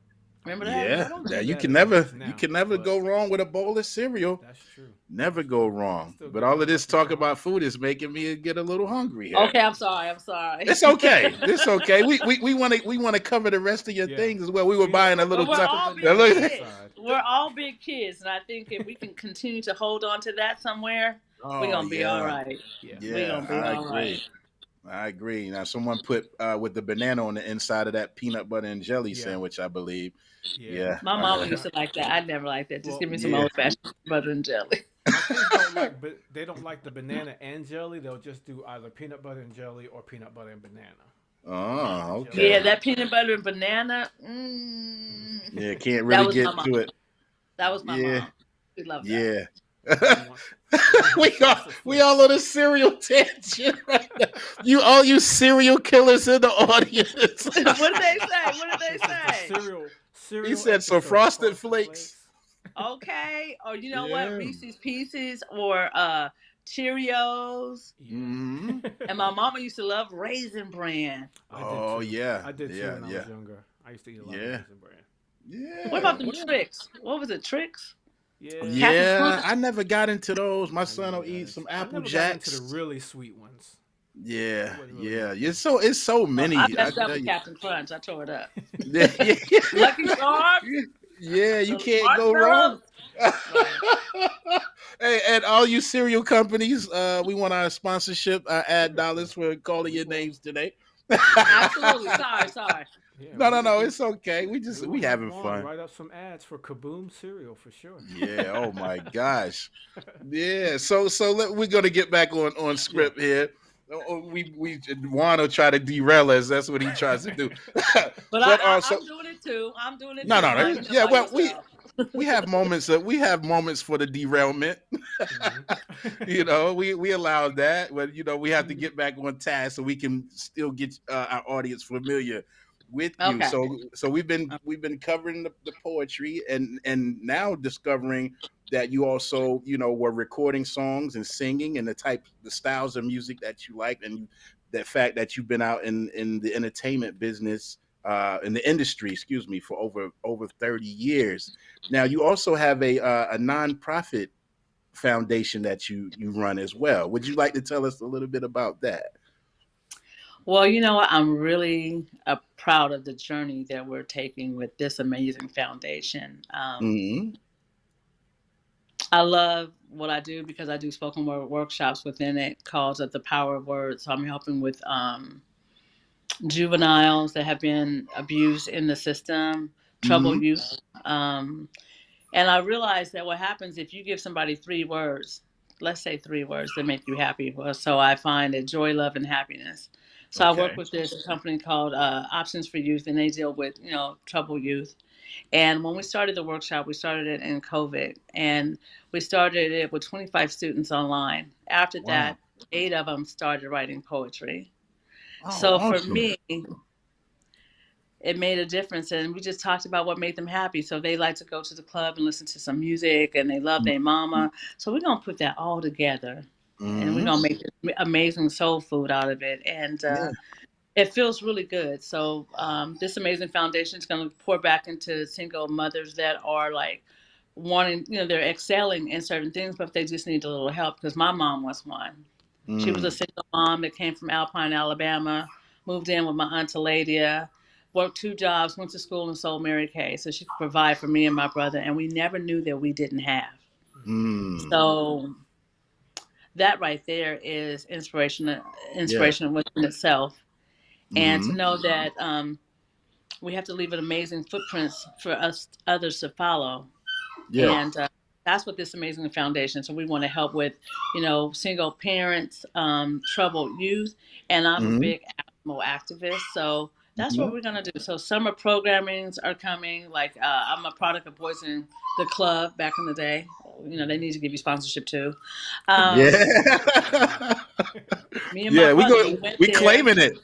Remember that? Yeah, I Yeah. don't do That that as much you now, can never but go wrong with a bowl of cereal. that's true. Never That's go true. I wrong. still But get all my of this Lucky talk about Charms. food is making me get a little hungry here. Okay, I'm sorry. I'm sorry. It's okay. It's okay. We want to cover the rest of your Yeah, things as well. We were we buying a Well, little we're left time. the all big bananas to the kids. side. We're all big kids, and I think if we can continue to hold on to that somewhere, we're Oh gonna be all yeah. right. Yeah, We're Yeah, gonna be I all right. agree. I agree. Now someone put with the banana on the inside of that peanut butter and jelly yeah, sandwich, I believe. yeah. Yeah. My I mama see. used to like that. I never liked that. Just Well, give me some Yeah. old fashioned butter and jelly. my kids don't like, but they don't like the banana and jelly. They'll just do either peanut butter and jelly or peanut butter and banana. Banana Oh, and jelly Yeah, okay. sandwich. that peanut butter and banana. Yeah, can't That really was my get mom. to it. That was my Yeah. mom. We love that. Yeah. And then you want frosted We all flakes. on a cereal tangent right now. All you serial killers in the audience. What did they say? What did they This is the say? He cereal said so episode. frosted Frosted flakes. flakes. Okay. Or you know what? Yeah. Reese's Pieces or Cheerios. Yeah. Hmm. And my mama used to love Raisin Bran. I Oh did too. yeah. I did too Yeah, when I yeah. was younger. I used to eat a lot of Yeah. raisin bran. What Yeah. about them tricks? What was it? Tricks? Yeah. Captain Yeah, Crunch? I never got into those. My I son never will got eat into. some I Apple never got into Jacks. the really sweet ones. Yeah, I wasn't really yeah. into. It's so many. I I messed up tell with you. Captain Crunch. I tore it up. Yeah, yeah, Lucky Charms, yeah, you the can't go marshmallows. wrong. Right. Hey, and all you cereal companies, we want our sponsorship, our ad dollars for calling We your will. names today. We will. Absolutely. Sorry. Yeah. No, We it's okay. We will we have having Juan fun. write up some ads for Kaboom cereal for sure. Yeah. Oh my gosh. Yeah. We're gonna get back on Yeah. script here. We Juan will try to derail us. That's what he tries to do. But But also, I'm doing it too. I'm doing it no, too. no, Now no. you know Yeah. by Well, yourself. we have moments for the derailment. We allow that, but we have to get back on task so we can still get our audience familiar with you. Okay. So we've been covering the poetry and now discovering that you also were recording songs and singing and the styles of music that you like, and the fact that you've been out in the entertainment business, in the industry, excuse me, for over 30 years. Now you also have a nonprofit foundation that you run as well. Would you like to tell us a little bit about that? Well, you know what? I'm really proud of the journey that we're taking with this amazing foundation. Hmm. I love what I do because I do spoken word workshops within it called The Power of Words. So I'm helping with juveniles that have been abused in the system, troubled Hmm. youth. And I realized that what happens if you give somebody 3 words, let's say 3 words that make you happy. Well, so I find it joy, love, and happiness. So I work Okay. with this company called Options for Youth, and they deal with troubled youth. And when we started the workshop, we started it in COVID, and we started it with 25 students online. After Wow. that, 8 of them started writing poetry. Oh, So for awesome. me, it made a difference, and we just talked about what made them happy. So they like to go to the club and listen to some music, and they love their mama. So we're gonna put that all together, and we're Hmm. gonna make this amazing soul food out of it, and Yeah. it feels really good. So this amazing foundation is gonna pour back into single mothers that are like wanting, they're excelling in certain things, but they just need a little help. Because my mom was one. She was a Mm. single mom that came from Alpine, Alabama, moved in with my aunt Ladia, worked 2 jobs, went to school, and sold Mary Kay so she could provide for me and my brother. And we never knew that we didn't have. Mm. So that right there is Yeah. inspiration within itself. And to Hmm. know that we have to leave an amazing footprints for us others to follow. Yeah. And that's what this amazing foundation. So we want to help with, single parents, troubled youth, and I'm a Hmm. big animal activist. So that's what Yeah. we're gonna do. So summer programmings are coming. Like I'm a product of Boys in the Club back in the day. They need to give you sponsorship too. Um, Yeah. Me and my Yeah. brother, we went We there. claiming it.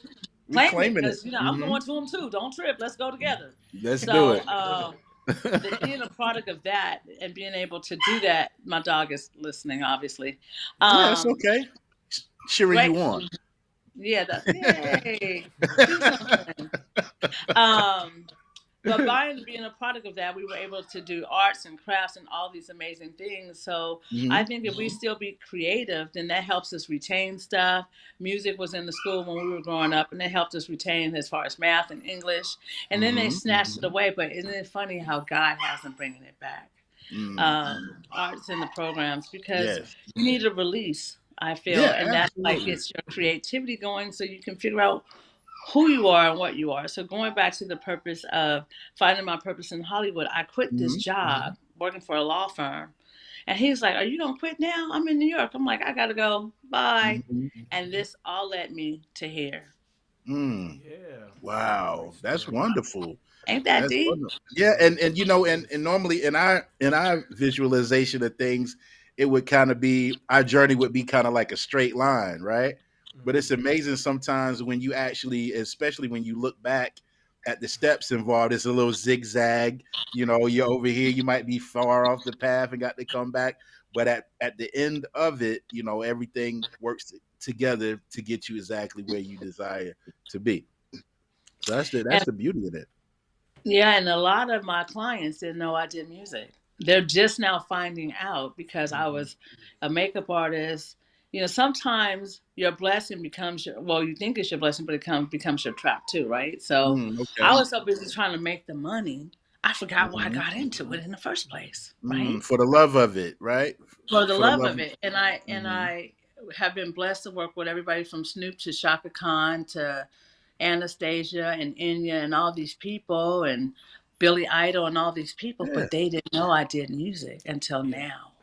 We Claim it, claiming it. because I'm Hmm. going to them too. Don't trip. Let's go together. Let's do So it. being a product of that and being able to do that, my dog is listening, obviously. Yeah, it's okay. Cheering Great. you on. Yeah, yay. Do something. Um, but by being a product of that, we were able to do arts and crafts and all these amazing things. So I think if we still be creative, then that helps us retain stuff. Music was in the school when we were growing up, and it helped us retain as far as math and English. And then they snatched it away. But isn't it funny how God has them bringing it back? Arts in the programs, because Yes. you need a release, I feel, Yeah, and that like absolutely. gets your creativity going, so you can figure out who you are and what you are. So going back to the purpose of finding my purpose in Hollywood, I quit this job working for a law firm. And he's like, "Are you gonna quit now? I'm in New York." I'm like, "I gotta go. Bye." And this all led me to here. Yeah. Wow, Great that's story. wonderful. Ain't that That's deep? wonderful. Yeah, and you know, and normally in our visualization of things, it would kind of be our journey would be kind of like a straight line, right? But it's amazing sometimes when you actually, especially when you look back at the steps involved, it's a little zigzag. You know, you're over here, you might be far off the path and got to come back. But at the end of it, you know, everything works together to get you exactly where you desire to be. So that's And the beauty of it. yeah, and a lot of my clients didn't know I did music. They're just now finding out because I was a makeup artist. You know, sometimes your blessing becomes your, well, you think it's your blessing, but becomes your trap too, right? So I Okay. was so busy trying to make the money, I forgot why I Mhm. got into it in the first place, right? For the love of it, right? For the For the love love. of it. And Mhm. I have been blessed to work with everybody from Snoop to Shaka Khan to Anastasia and Enya and all these people and Billy Idol and all these people, Yeah. but they didn't know I did music until Yeah. now.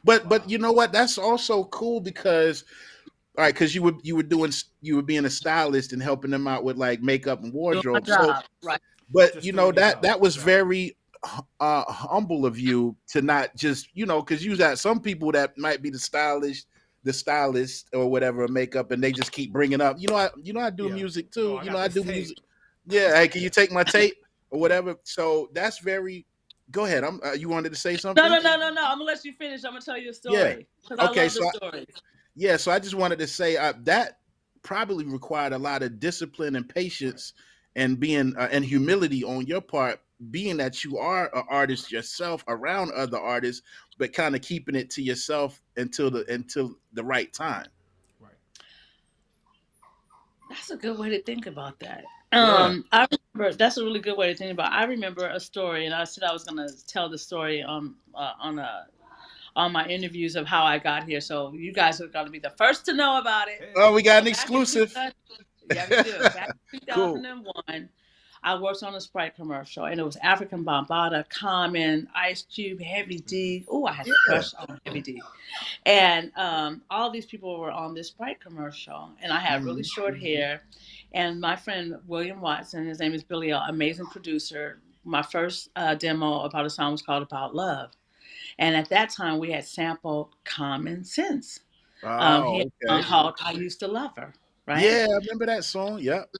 But you know what? That's also cool because all right, because you were being a stylist and helping them out with like makeup and Doing my wardrobe. So, job, right? but Just you know doing your that job. that was Exactly. very humble of you to not just because you got some people that might be the stylist or whatever makeup, and they just keep bringing up. I do Yeah. music Oh, too. I You know, got I this do tape. music. Yeah, hey, can you take my tape or whatever? So that's very. Go ahead. You wanted to say No, something? no, no, no, no. I'm gonna let you finish. I'm gonna tell you a Yeah. story because I Okay. love the So story. yeah, so I just wanted to say that probably required a lot of discipline and patience and being and humility on your part, being that you are an artist yourself around other artists, but kind of keeping it to yourself until the right time. Right. That's a good way to think about that. Yeah. I remember that's a really good way to think about. I remember a story, and I said I was gonna tell the story on my interviews of how I got here. So you guys are going to be the first to know about it. Oh, we got So an back in exclusive. 2000, yeah, we do. Back in Cool. 2001, I worked on a Sprite commercial, and it was African Bambaataa, Common, Ice Cube, Heavy D. Oh, I had a Yeah. crush on Heavy D. And all these people were on this Sprite commercial, and I had really Mhm. short hair. And my friend William Watson, his name is Billy L, amazing producer. My first demo about a song was called About Love. And at that time, we had sampled Common Sense. He had Oh, a song okay. called I Used to Love Her, right? Yeah, I remember that song. Yep.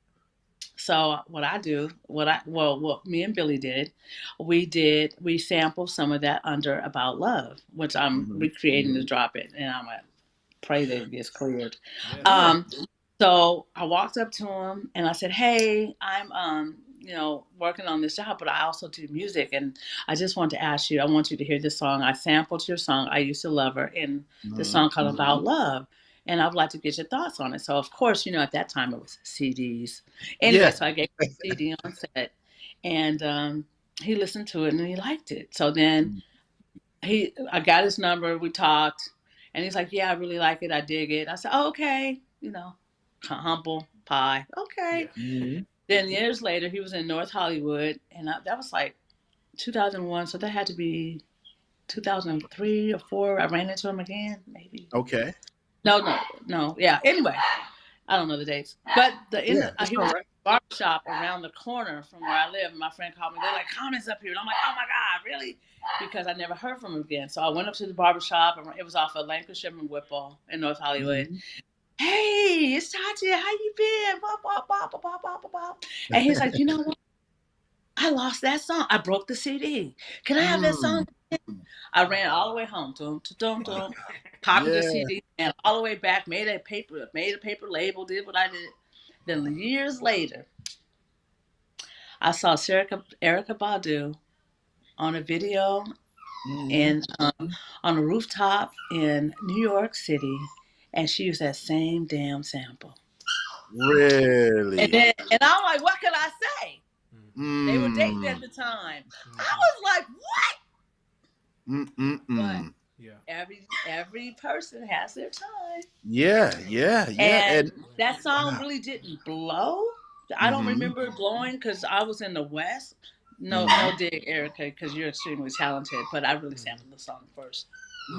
So what I do, what me and Billy did, we sampled some of that under About Love, which I'm Hmm. recreating to drop it, and I'm gonna pray that it gets cleared. Yeah. Yeah. Um, so I walked up to him and I said, "Hey, I'm working on this job, but I also do music, and I just want to ask you. I want you to hear this song. I sampled your song. I used to love her in the Hmm. song called About Love." And I would like to get your thoughts on it. So, of course, at that time it was CDs. Anyway, Yeah. so I gave him the CD on set, and he listened to it and he liked it. So then I got his number. We talked, and he's like, "Yeah, I really like it. I dig it." I said, oh, "Okay, humble pie, okay." Yeah. Mhm. Then years later, he was in North Hollywood, and that was like 2001, so that had to be 2003 or four. I ran into him again, maybe. Okay. No, no, no. Yeah. Anyway, I don't know the dates, but Yeah, it's he all was at right. the barbershop around the corner from where I live. And my friend called me. They're like, "Comments up here," and I'm like, "Oh my god, really?" Because I never heard from him again. So I went up to the barbershop, and it was off of Lancashire and Whipple in North Hollywood. Mhm. "Hey, it's Tatia. How you been?" Bop, bop, bop, bop, bop, bop, bop. And he's like, "You know what? I lost that song. I broke the CD. Can I have that Mm, song? I ran all the way home, copied the yeah. CD, and all the way back, made a paper label, did what I did. Then years later, I saw Erica Badu on a video Mhm. in on a rooftop in New York City, and she used that same damn sample. Really? And I'm like, what could I say? They were dating at Mm. the time. I was like, what? But Mm-mm-mm. Yeah. every person has their time. Yeah, yeah, yeah. And And that song wow. really didn't blow. I don't Mm-hmm. remember it blowing because I was in the West. No, Mm-hmm. no dig, Erica, because you're extremely talented. But I really Mm-hmm. sampled the song first.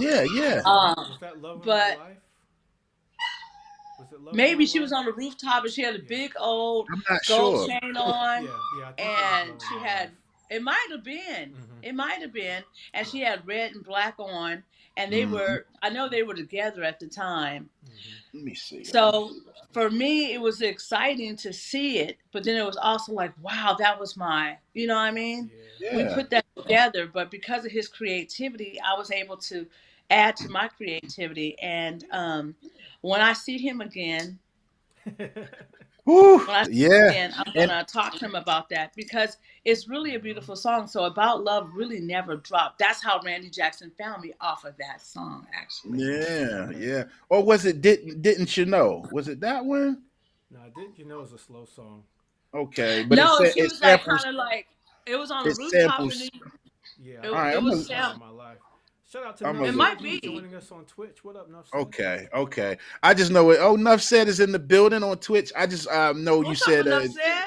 Yeah, yeah. Was Um, that Love of My but Life? Was it Love of My maybe she was Life? on the rooftop and she had a Yeah. big old I'm not gold sure. chain on, Yeah, I think it was and Love of she My Life. had. It might have been. Mm-hmm. It might have been, and she had red and black on, and they Mm-hmm. were. I know they were together at the time. Mm-hmm. Let me see. So for me, it was exciting to see it, but then it was also like, wow, that was my, you know what I mean? Yeah. We Yeah. put that together, but because of his creativity, I was able to add to my creativity. And when I see him again, Whew. when I see him Yeah. again, I'm And gonna talk to him about that because it's really a beautiful song. So About Love really never dropped. That's how Randy Jackson found me, off of that song, actually. yeah, yeah. Or was it didn't you know? Was it that one? Now, didn't you know it's a slow song? Okay, but No, she it was like samples kind of like it was on a it rooftop in New samples. York. Yeah, I All think right, It it I'm was was gonna Love of Sam. My Life. Shout out to I'm Nuff It gonna look. might said. He's be. joining us on Twitch. What up, Nuff said? Okay, okay. I just know it. Oh, Nuff said is in the building on Twitch. I just know you What's up, said enough said?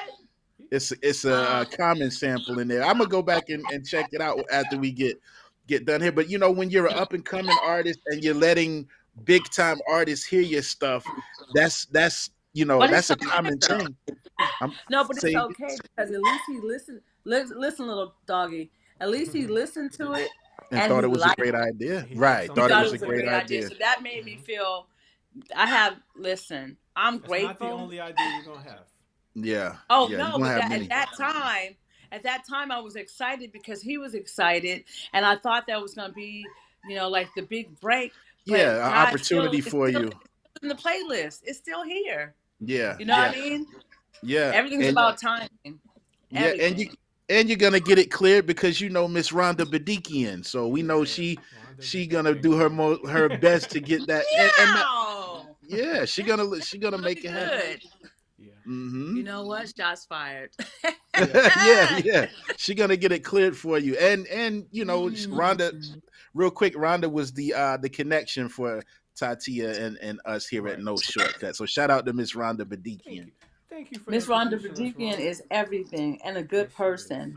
it's Um, a common sample in there. I'm gonna go back and check it out after we get done here. But you know, when you're an up and coming artist and you're letting big time artists hear your stuff, that's but that's it's a okay common though. thing. I'm No, but it's saying okay because at least he listened. Listen, little doggy. At least he listened to it and and thought he it was a liked great it. idea. He took Right, He thought it something thought it was a away was a from great great it. idea. idea. So that made me Hmm. feel. I have listen. I'm That's not the grateful. only idea you're gonna have. Yeah, Oh yeah. You're no, gonna but have that many. at that time I was excited because he was excited, and I thought that was gonna be, like the big break. Yeah, But an God, opportunity for you. it's still in the playlist. It's still here. Yeah, You know what yeah, I mean? yeah. Everything's And about timing. yeah, Everything. and you're gonna get it cleared because you know Miss Rhonda Badikian. So we know Yeah, Rhonda she get that gonna thing do her cleared. best to get that and not, Yeah. yeah, she gonna Really make it happen. good. Yeah, Mm-hmm. You know what? Shots fired. yeah. Yeah, yeah. She gonna get it cleared for you. And Rhonda, real quick, Rhonda was the connection for Tatia and us here at Right. No Shortcut. So shout out to Miss Rhonda Thank Badikian. you. Thank you for Miss Rhonda introducing us, Virgikian Rhonda. is everything and a good Yes, she is. person.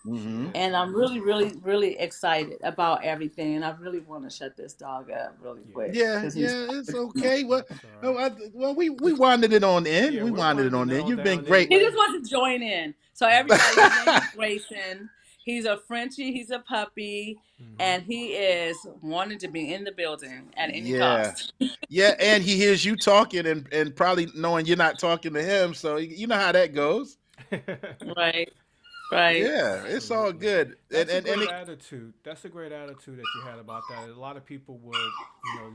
She Mm-hmm. is. And I'm really, really, really excited about everything. And I really want to shut this dog up really Yeah. quick Yeah, because he's. yeah, it's okay. Well, It's all oh, right. we winded it on in. Yeah, We we're winded it winding on it in. on You've been down great. He anyway. just wants to join in. So Yeah. everybody, his name is Grayson. He's a Frenchie. He's a puppy, Mm-hmm. and he is wanting to be in the building at any Yeah, cost. yeah, and he hears you talking and probably knowing you're not talking to him, so you know how that goes. Right, right. Yeah, it's all Absolutely. good. That's a And great it, attitude. That's a great attitude that you had about that. A lot of people would,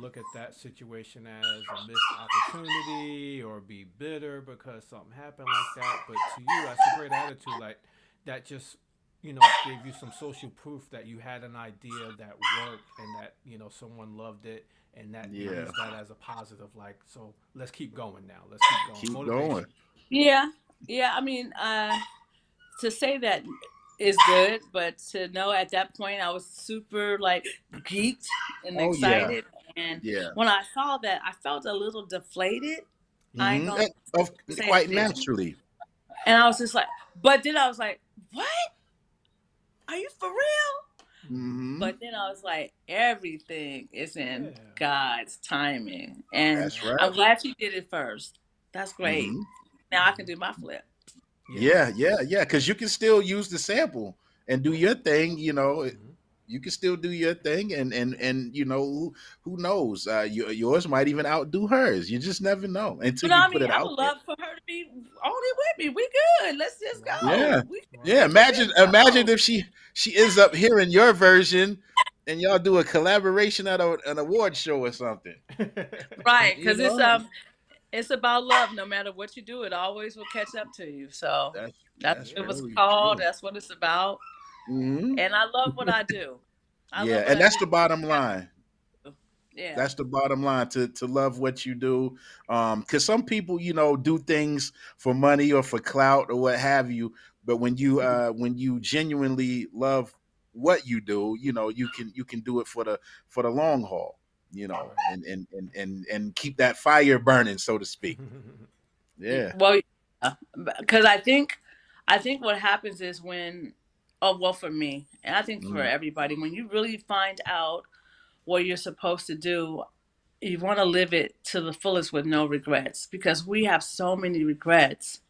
look at that situation as a missed opportunity or be bitter because something happened like that. But to you, that's a great attitude. Like that just, gave you some social proof that you had an idea that worked and that, someone loved it and that you yeah, used that as a positive. Like, so let's keep going now. Let's keep keep going. going. Motivation. Yeah, yeah. I mean, to say that is good, but to know at that point I was super like geeked and Oh yeah, excited. And yeah. when I saw that, I felt a little deflated. I ain't Hmm. gonna Of say I quite didn't. naturally. And I was just like, but then I was like, what? Are you for real? Hmm. But then I was like, everything is in Yeah. God's timing. And That's I'm right. glad you did it first. That's great. Hmm. Now I can do my flip. Yeah. Yeah, yeah, yeah. Because you can still use the sample and do your thing. Hmm. You can still do your thing, and who knows? Yours might even outdo hers. You just never know until But you I put mean, it I out would there. love for her to be only with me. We good. Let's just Yeah, go. We yeah. Wow. Imagine go. if she ends up hearing your version, and y'all do a collaboration at an award show or something. Right, You because know, it's about love. No matter what you do, it always will catch up to you. So that's that's what it was very called. true. That's what it's about. Hmm. And I love what I do. I love Yeah, what and I that's do. the bottom line. Yeah. That's the bottom line, to love what you do. Because some people, do things for money or for clout or what have you. But when you genuinely love what you do, you can do it for the long haul, Right. and keep that fire burning, so to speak. Yeah. Well, because I think what happens is when, oh well, for me, and I think for Mm, everybody, when you really find out what you're supposed to do, you want to live it to the fullest with no regrets, because we have so many regrets.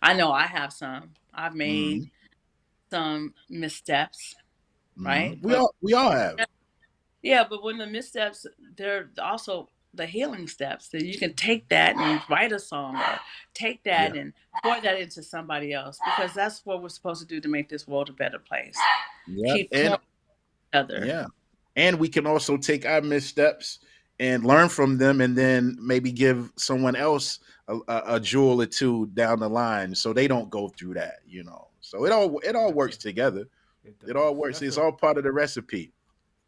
I know I have some. I've made mm, some missteps, right? mm. We But all we all have. yeah, but when the missteps, they're also the healing steps that you can take that and write a song, or take Yeah. that and pour that into somebody else, because that's what we're supposed to do to make this world a better place. Yeah. Keep And pouring each other. yeah. And we can also take our missteps and learn from them, and then maybe give someone else a jewel or two down the line, so they don't go through that. So it all That's works a, together. it It all does. works. That's It's a all part of the recipe.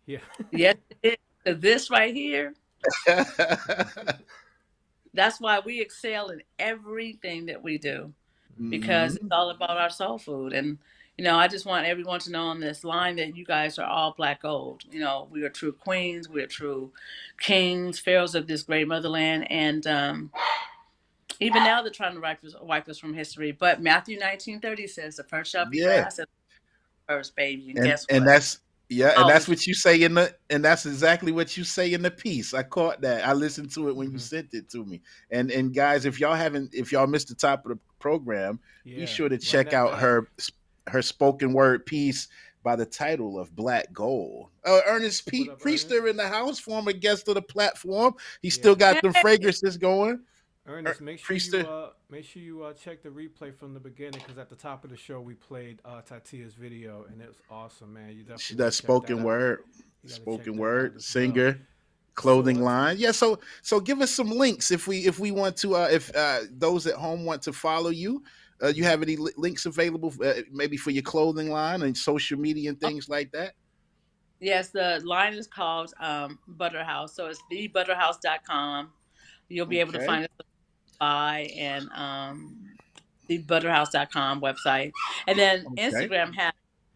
yeah. Yes, it is. 'Cause this right here, that's why we excel in everything that we do, because it's Hmm. all about our soul food. And I just want everyone to know on this line that you guys are all black gold. We are true queens, we are true kings, pharaohs of this great motherland. And even now they're trying to wipe us from history. But Matthew 19:30 says, the first shall be Yeah. last and the first, baby. And and guess and what? that's yeah, and that's Always. what you say and that's exactly what you say in the piece. I caught that. I listened to it when you Hmm. sent it to me. And guys, if y'all missed the top of the program, be Yeah. sure to Run check that out back. her spoken word piece by the title of Black Gold. Ernest What Pete up, Ernest? Priester in the house, former guest of the platform. He still Yeah. got them Hey, fragrances going. Ernest, Priester, make sure you check the replay from the beginning, because at the top of the show we played Tatia's video and it was awesome, man. You she definitely got does to check that out. You got to check spoken that out word as well. singer, So clothing line. Yeah, so give us some links if we want to, if those at home want to follow you. You mhm. have any links available, maybe for your clothing line and social media and oh, things like that? yes, the line is called Butter House. So it's thebutterhouse.com. You'll be able to Okay. find us by and thebutterhouse.com website. And then Okay. Instagram has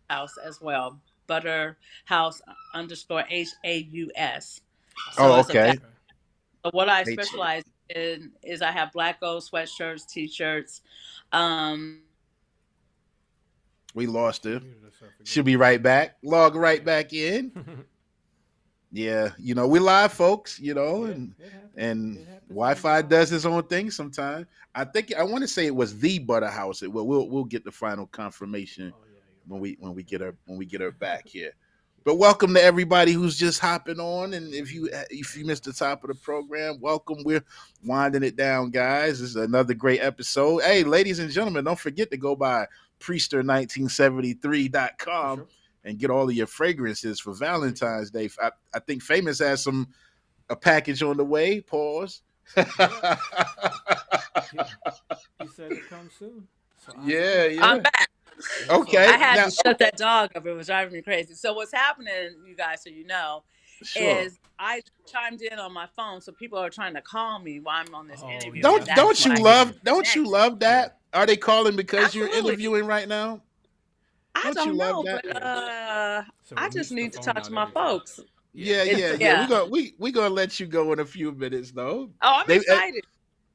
house as well. Butter House underscore HAUS. So Oh, it's a okay. fashion. Okay. So what I H. specialize in is I have black gold sweatshirts, t-shirts. Um, We lost She her. muted herself She'll again. be right back. Log right Yeah. back in. Yeah, we live, folks. Yeah. And It happens. and It happens when you're Wi-Fi live. does its own thing sometimes. I want to say it was the Butter House. We'll get the final confirmation Oh yeah, you're when we get her back here. But welcome to everybody who's just hopping on. And if you missed the top of the program, welcome. We're winding it down, guys. This is another great episode. Hey, ladies and gentlemen, don't forget to go by for priester1973.com sure. and get all of your fragrances for Valentine's Day. I think Famous has a package on the way. Pause. Yeah. He, he said it comes soon. So I Yeah, agree. I'm yeah. back. Yeah. So Okay. I had Now, to shut that dog up. It was driving me crazy. So what's happening, you guys, so you know, sure. is I chimed in on my phone, so people are trying to call me while I'm on this oh interview, yeah, and Don't we that's don't see you why I the get love ring. don't you disconnected. love Yeah. that? Are they calling because you're Absolutely. interviewing right now? I Don't you don't love know, that? but Yeah. So I it just mutes the need to phone talk out to my every time. folks. Yeah. Yeah, It's yeah, yeah. We yeah. gonna we gonna let you go in a few minutes though. Oh, I'm They excited.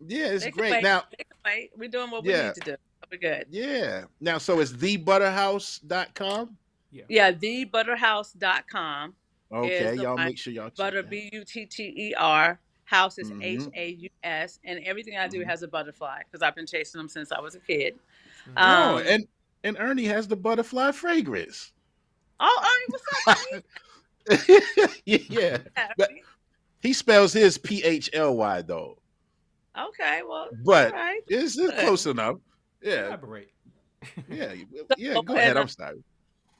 Yeah, it's They can great. wait. Now, They can wait. We're doing what we yeah, need to do. We're good. yeah. Now, so it's thebutterhouse.com. Yeah. Yeah, thebutterhouse.com is Okay, the y'all line. make sure y'all check Butter, that. Butter. House is Mm-hmm. HAUS. And everything I do Mm-hmm. has a butterfly because I've been chasing them since I was a kid. Hmm. Oh, Um, and Ernie has the butterfly fragrance. oh, Ernie, what's up, Ernie? Yeah, Yeah, but Ernie. he spells his PHLY though. Okay, well, all but right. it's Good. close enough. Yeah, Elaborate. yeah, yeah. So, Go ahead. and I'm sorry.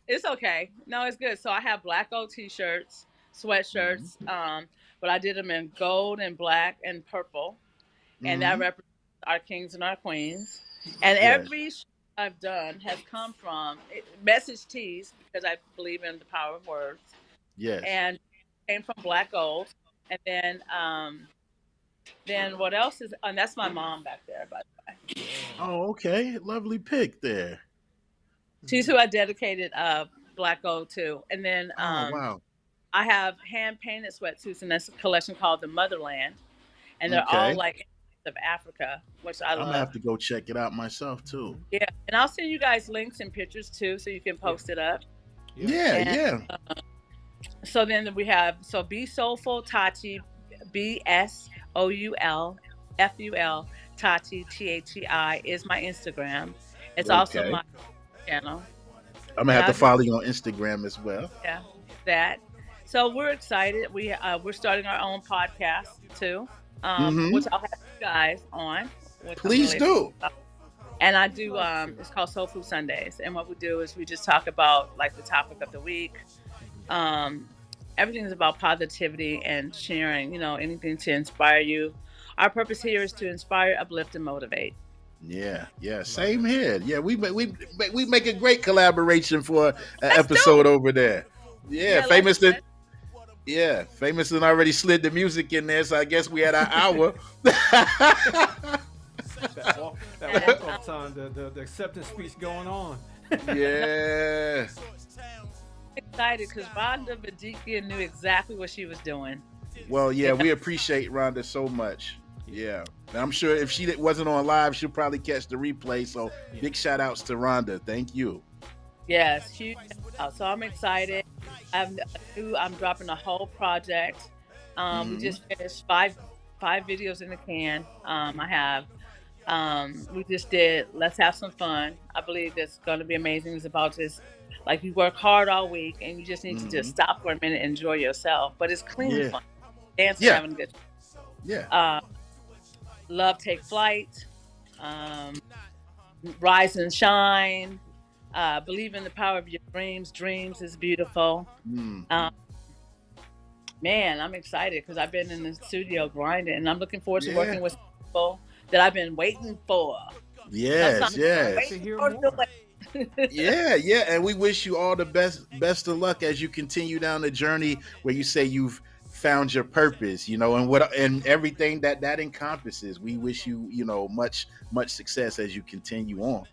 it's okay. No, it's good. So I have black gold t-shirts, Hmm. sweatshirts, but I did them in gold and black and purple, and that Hmm. represents our kings and our queens. And Yes, every show I've done has come from message tees because I believe in the power of words, yes. and came from black gold. And then what else is? And that's my mom back there, by the way. Yeah. Oh, okay. Lovely pick there. She's who I dedicated black gold to. And then Oh, wow. I have hand painted sweatsuits, and that's a collection called the Motherland, and they're all Okay. like of Africa, which I I'm gonna love. have to go check it out myself too. Mhm. Yeah, and I'll send you guys links and pictures too, so you can Yeah. post it up. Yeah. Yeah, And yeah. so then we have Be Soulful Tati, BSOULFUL Tati THEI is my Instagram. It's also Okay. my channel. I'm gonna And have to I'll just follow you on Instagram as well. yeah that. So we're excited. We're starting our own podcast too, Hmm. which I'll have you guys on, which I'm Please really do. and I do Love to. it's called Soul Food Sundays, and what we do is we just talk about like the topic of the week. um Everything is about positivity and sharing, anything to inspire you. Our purpose here is to inspire, uplift, and motivate. Yeah, yeah. Love it. Same here. Yeah, we make a great collaboration for an Let's do episode it. over there. Yeah, Yeah, let's famous and already slid the music in there, so I guess we had our hour. That and walk off time, the acceptance speech going on. Yeah. excited because Rhonda Badikia knew exactly what she was doing. Well, yeah, Yeah. we appreciate Rhonda so much. Yeah. And I'm sure if she wasn't on live, she'll probably catch the replay. So Yeah. big shout outs to Rhonda. Thank you. Yes, huge. So I'm excited. I'm dropping a whole project. We Hmm. just finished five videos in the can. I have. We just did Let's Have Some Fun. I believe it's going to be amazing. It's about just like you work hard all week and you just need to just Hmm. stop for a minute and enjoy yourself. But it's clean Yeah. fun. Dancing, Yeah. having a good Yeah. uh, Love Take Flight, um, Rise and Shine, Believe in the Power of Your Dreams. Dreams is beautiful. Mm. Um, Man, I'm excited because I've been in the studio grinding, and I'm looking forward to Yeah. working with people that I've been waiting for. Yes. Sometimes Yes. To hear or more. Yeah, yeah, and we wish you all the best of luck as you continue down the journey where you say you've found your purpose, and everything that encompasses. We wish you, much success as you continue on.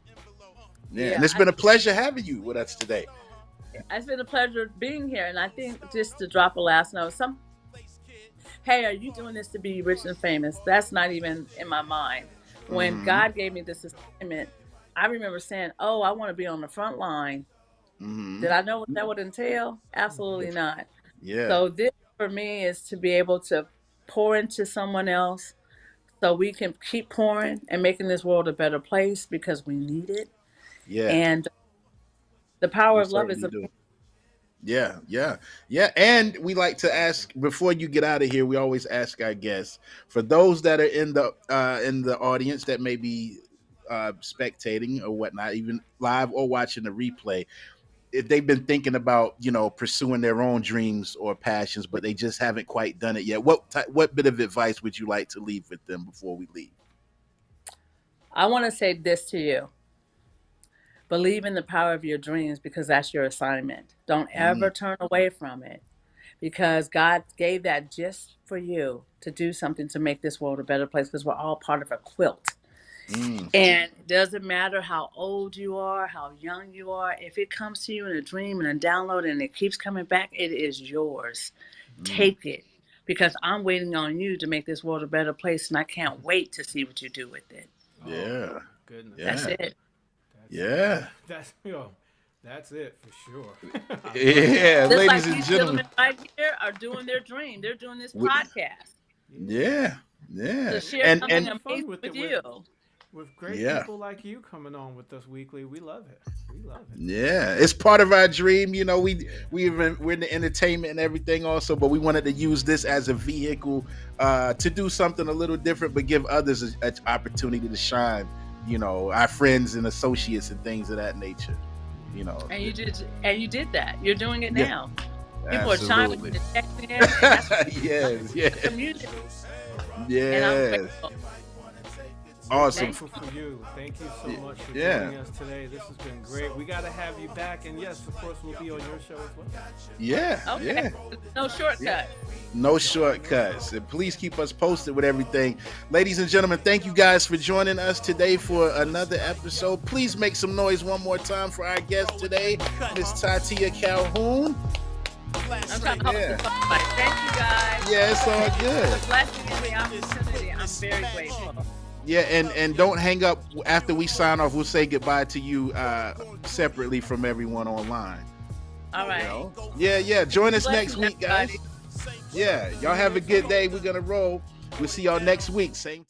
Yeah, and Yeah, it's been a pleasure having you with us today. it's been a pleasure being here, and I think just to drop a last note, hey, are you doing this to be rich and famous? That's not even in my mind. When Hmm. God gave me this assignment, I remember saying, "Oh, I want to be on the front line." Hmm. Did I know what that would entail? Absolutely not. Yeah, So this for me is to be able to pour into someone else so we can keep pouring and making this world a better place because we need it. yeah, And the power we of love is certainly do. Yeah, yeah, yeah. And we like to ask before you get out of here. We always ask our guests, for those that are in the audience that may be spectating or whatnot, even live or watching the replay, if they've been thinking about pursuing their own dreams or passions, but they just haven't quite done it yet. What bit of advice would you like to leave with them before we leave? I want to say this to you. Believe in the power of your dreams because that's your assignment. Don't Mm, ever turn away from it because God gave that just for you to do something to make this world a better place because we're all part of a quilt. mm, And it doesn't matter how old you are, how young you are, if it comes to you in a dream and a download and it keeps coming back, it is yours. mm. Take it because I'm waiting on you to make this world a better place and I can't wait to see what you do with it. Yeah, Goodness. That's yeah, it. yeah, That's it for sure. I love it. yeah, Just ladies like and these gentlemen. gentlemen right here are doing their dream. They're doing this We- podcast Yeah, to yeah, share and something Having fun amazing with with it. you. with great people like you coming on with us weekly. We love it. We love it. Yeah, it's part of our dream. You know, we're in the entertainment and everything also, but we wanted to use this as a vehicle to do something a little different, but give others an opportunity to shine. You know, our friends and associates and things of that nature. You know, and you did that. You're doing it now. People absolutely. are shining and texting. Yes. Community. Yes. And I'm grateful. Awesome. Thankful for you. Thank you so much for joining us today. This has been great. We got to have you back, and yes, of course, we'll be on your show as well. Yeah. No shortcuts. Yeah. No shortcuts. And please keep us posted with everything. Ladies and gentlemen, thank you guys for joining us today for another episode. Please make some noise one more time for our guest today, Miss Tatia Calhoun. I'm trying to thank you guys. Yeah, it's all good. For blessing me the opportunity. I'm very grateful. Yeah, and don't hang up after we sign off. We'll say goodbye to you separately from everyone online. All right. You know? Yeah. Join us next week, guys. Yeah, y'all have a good day. We're gonna roll. We'll see y'all next week. Same.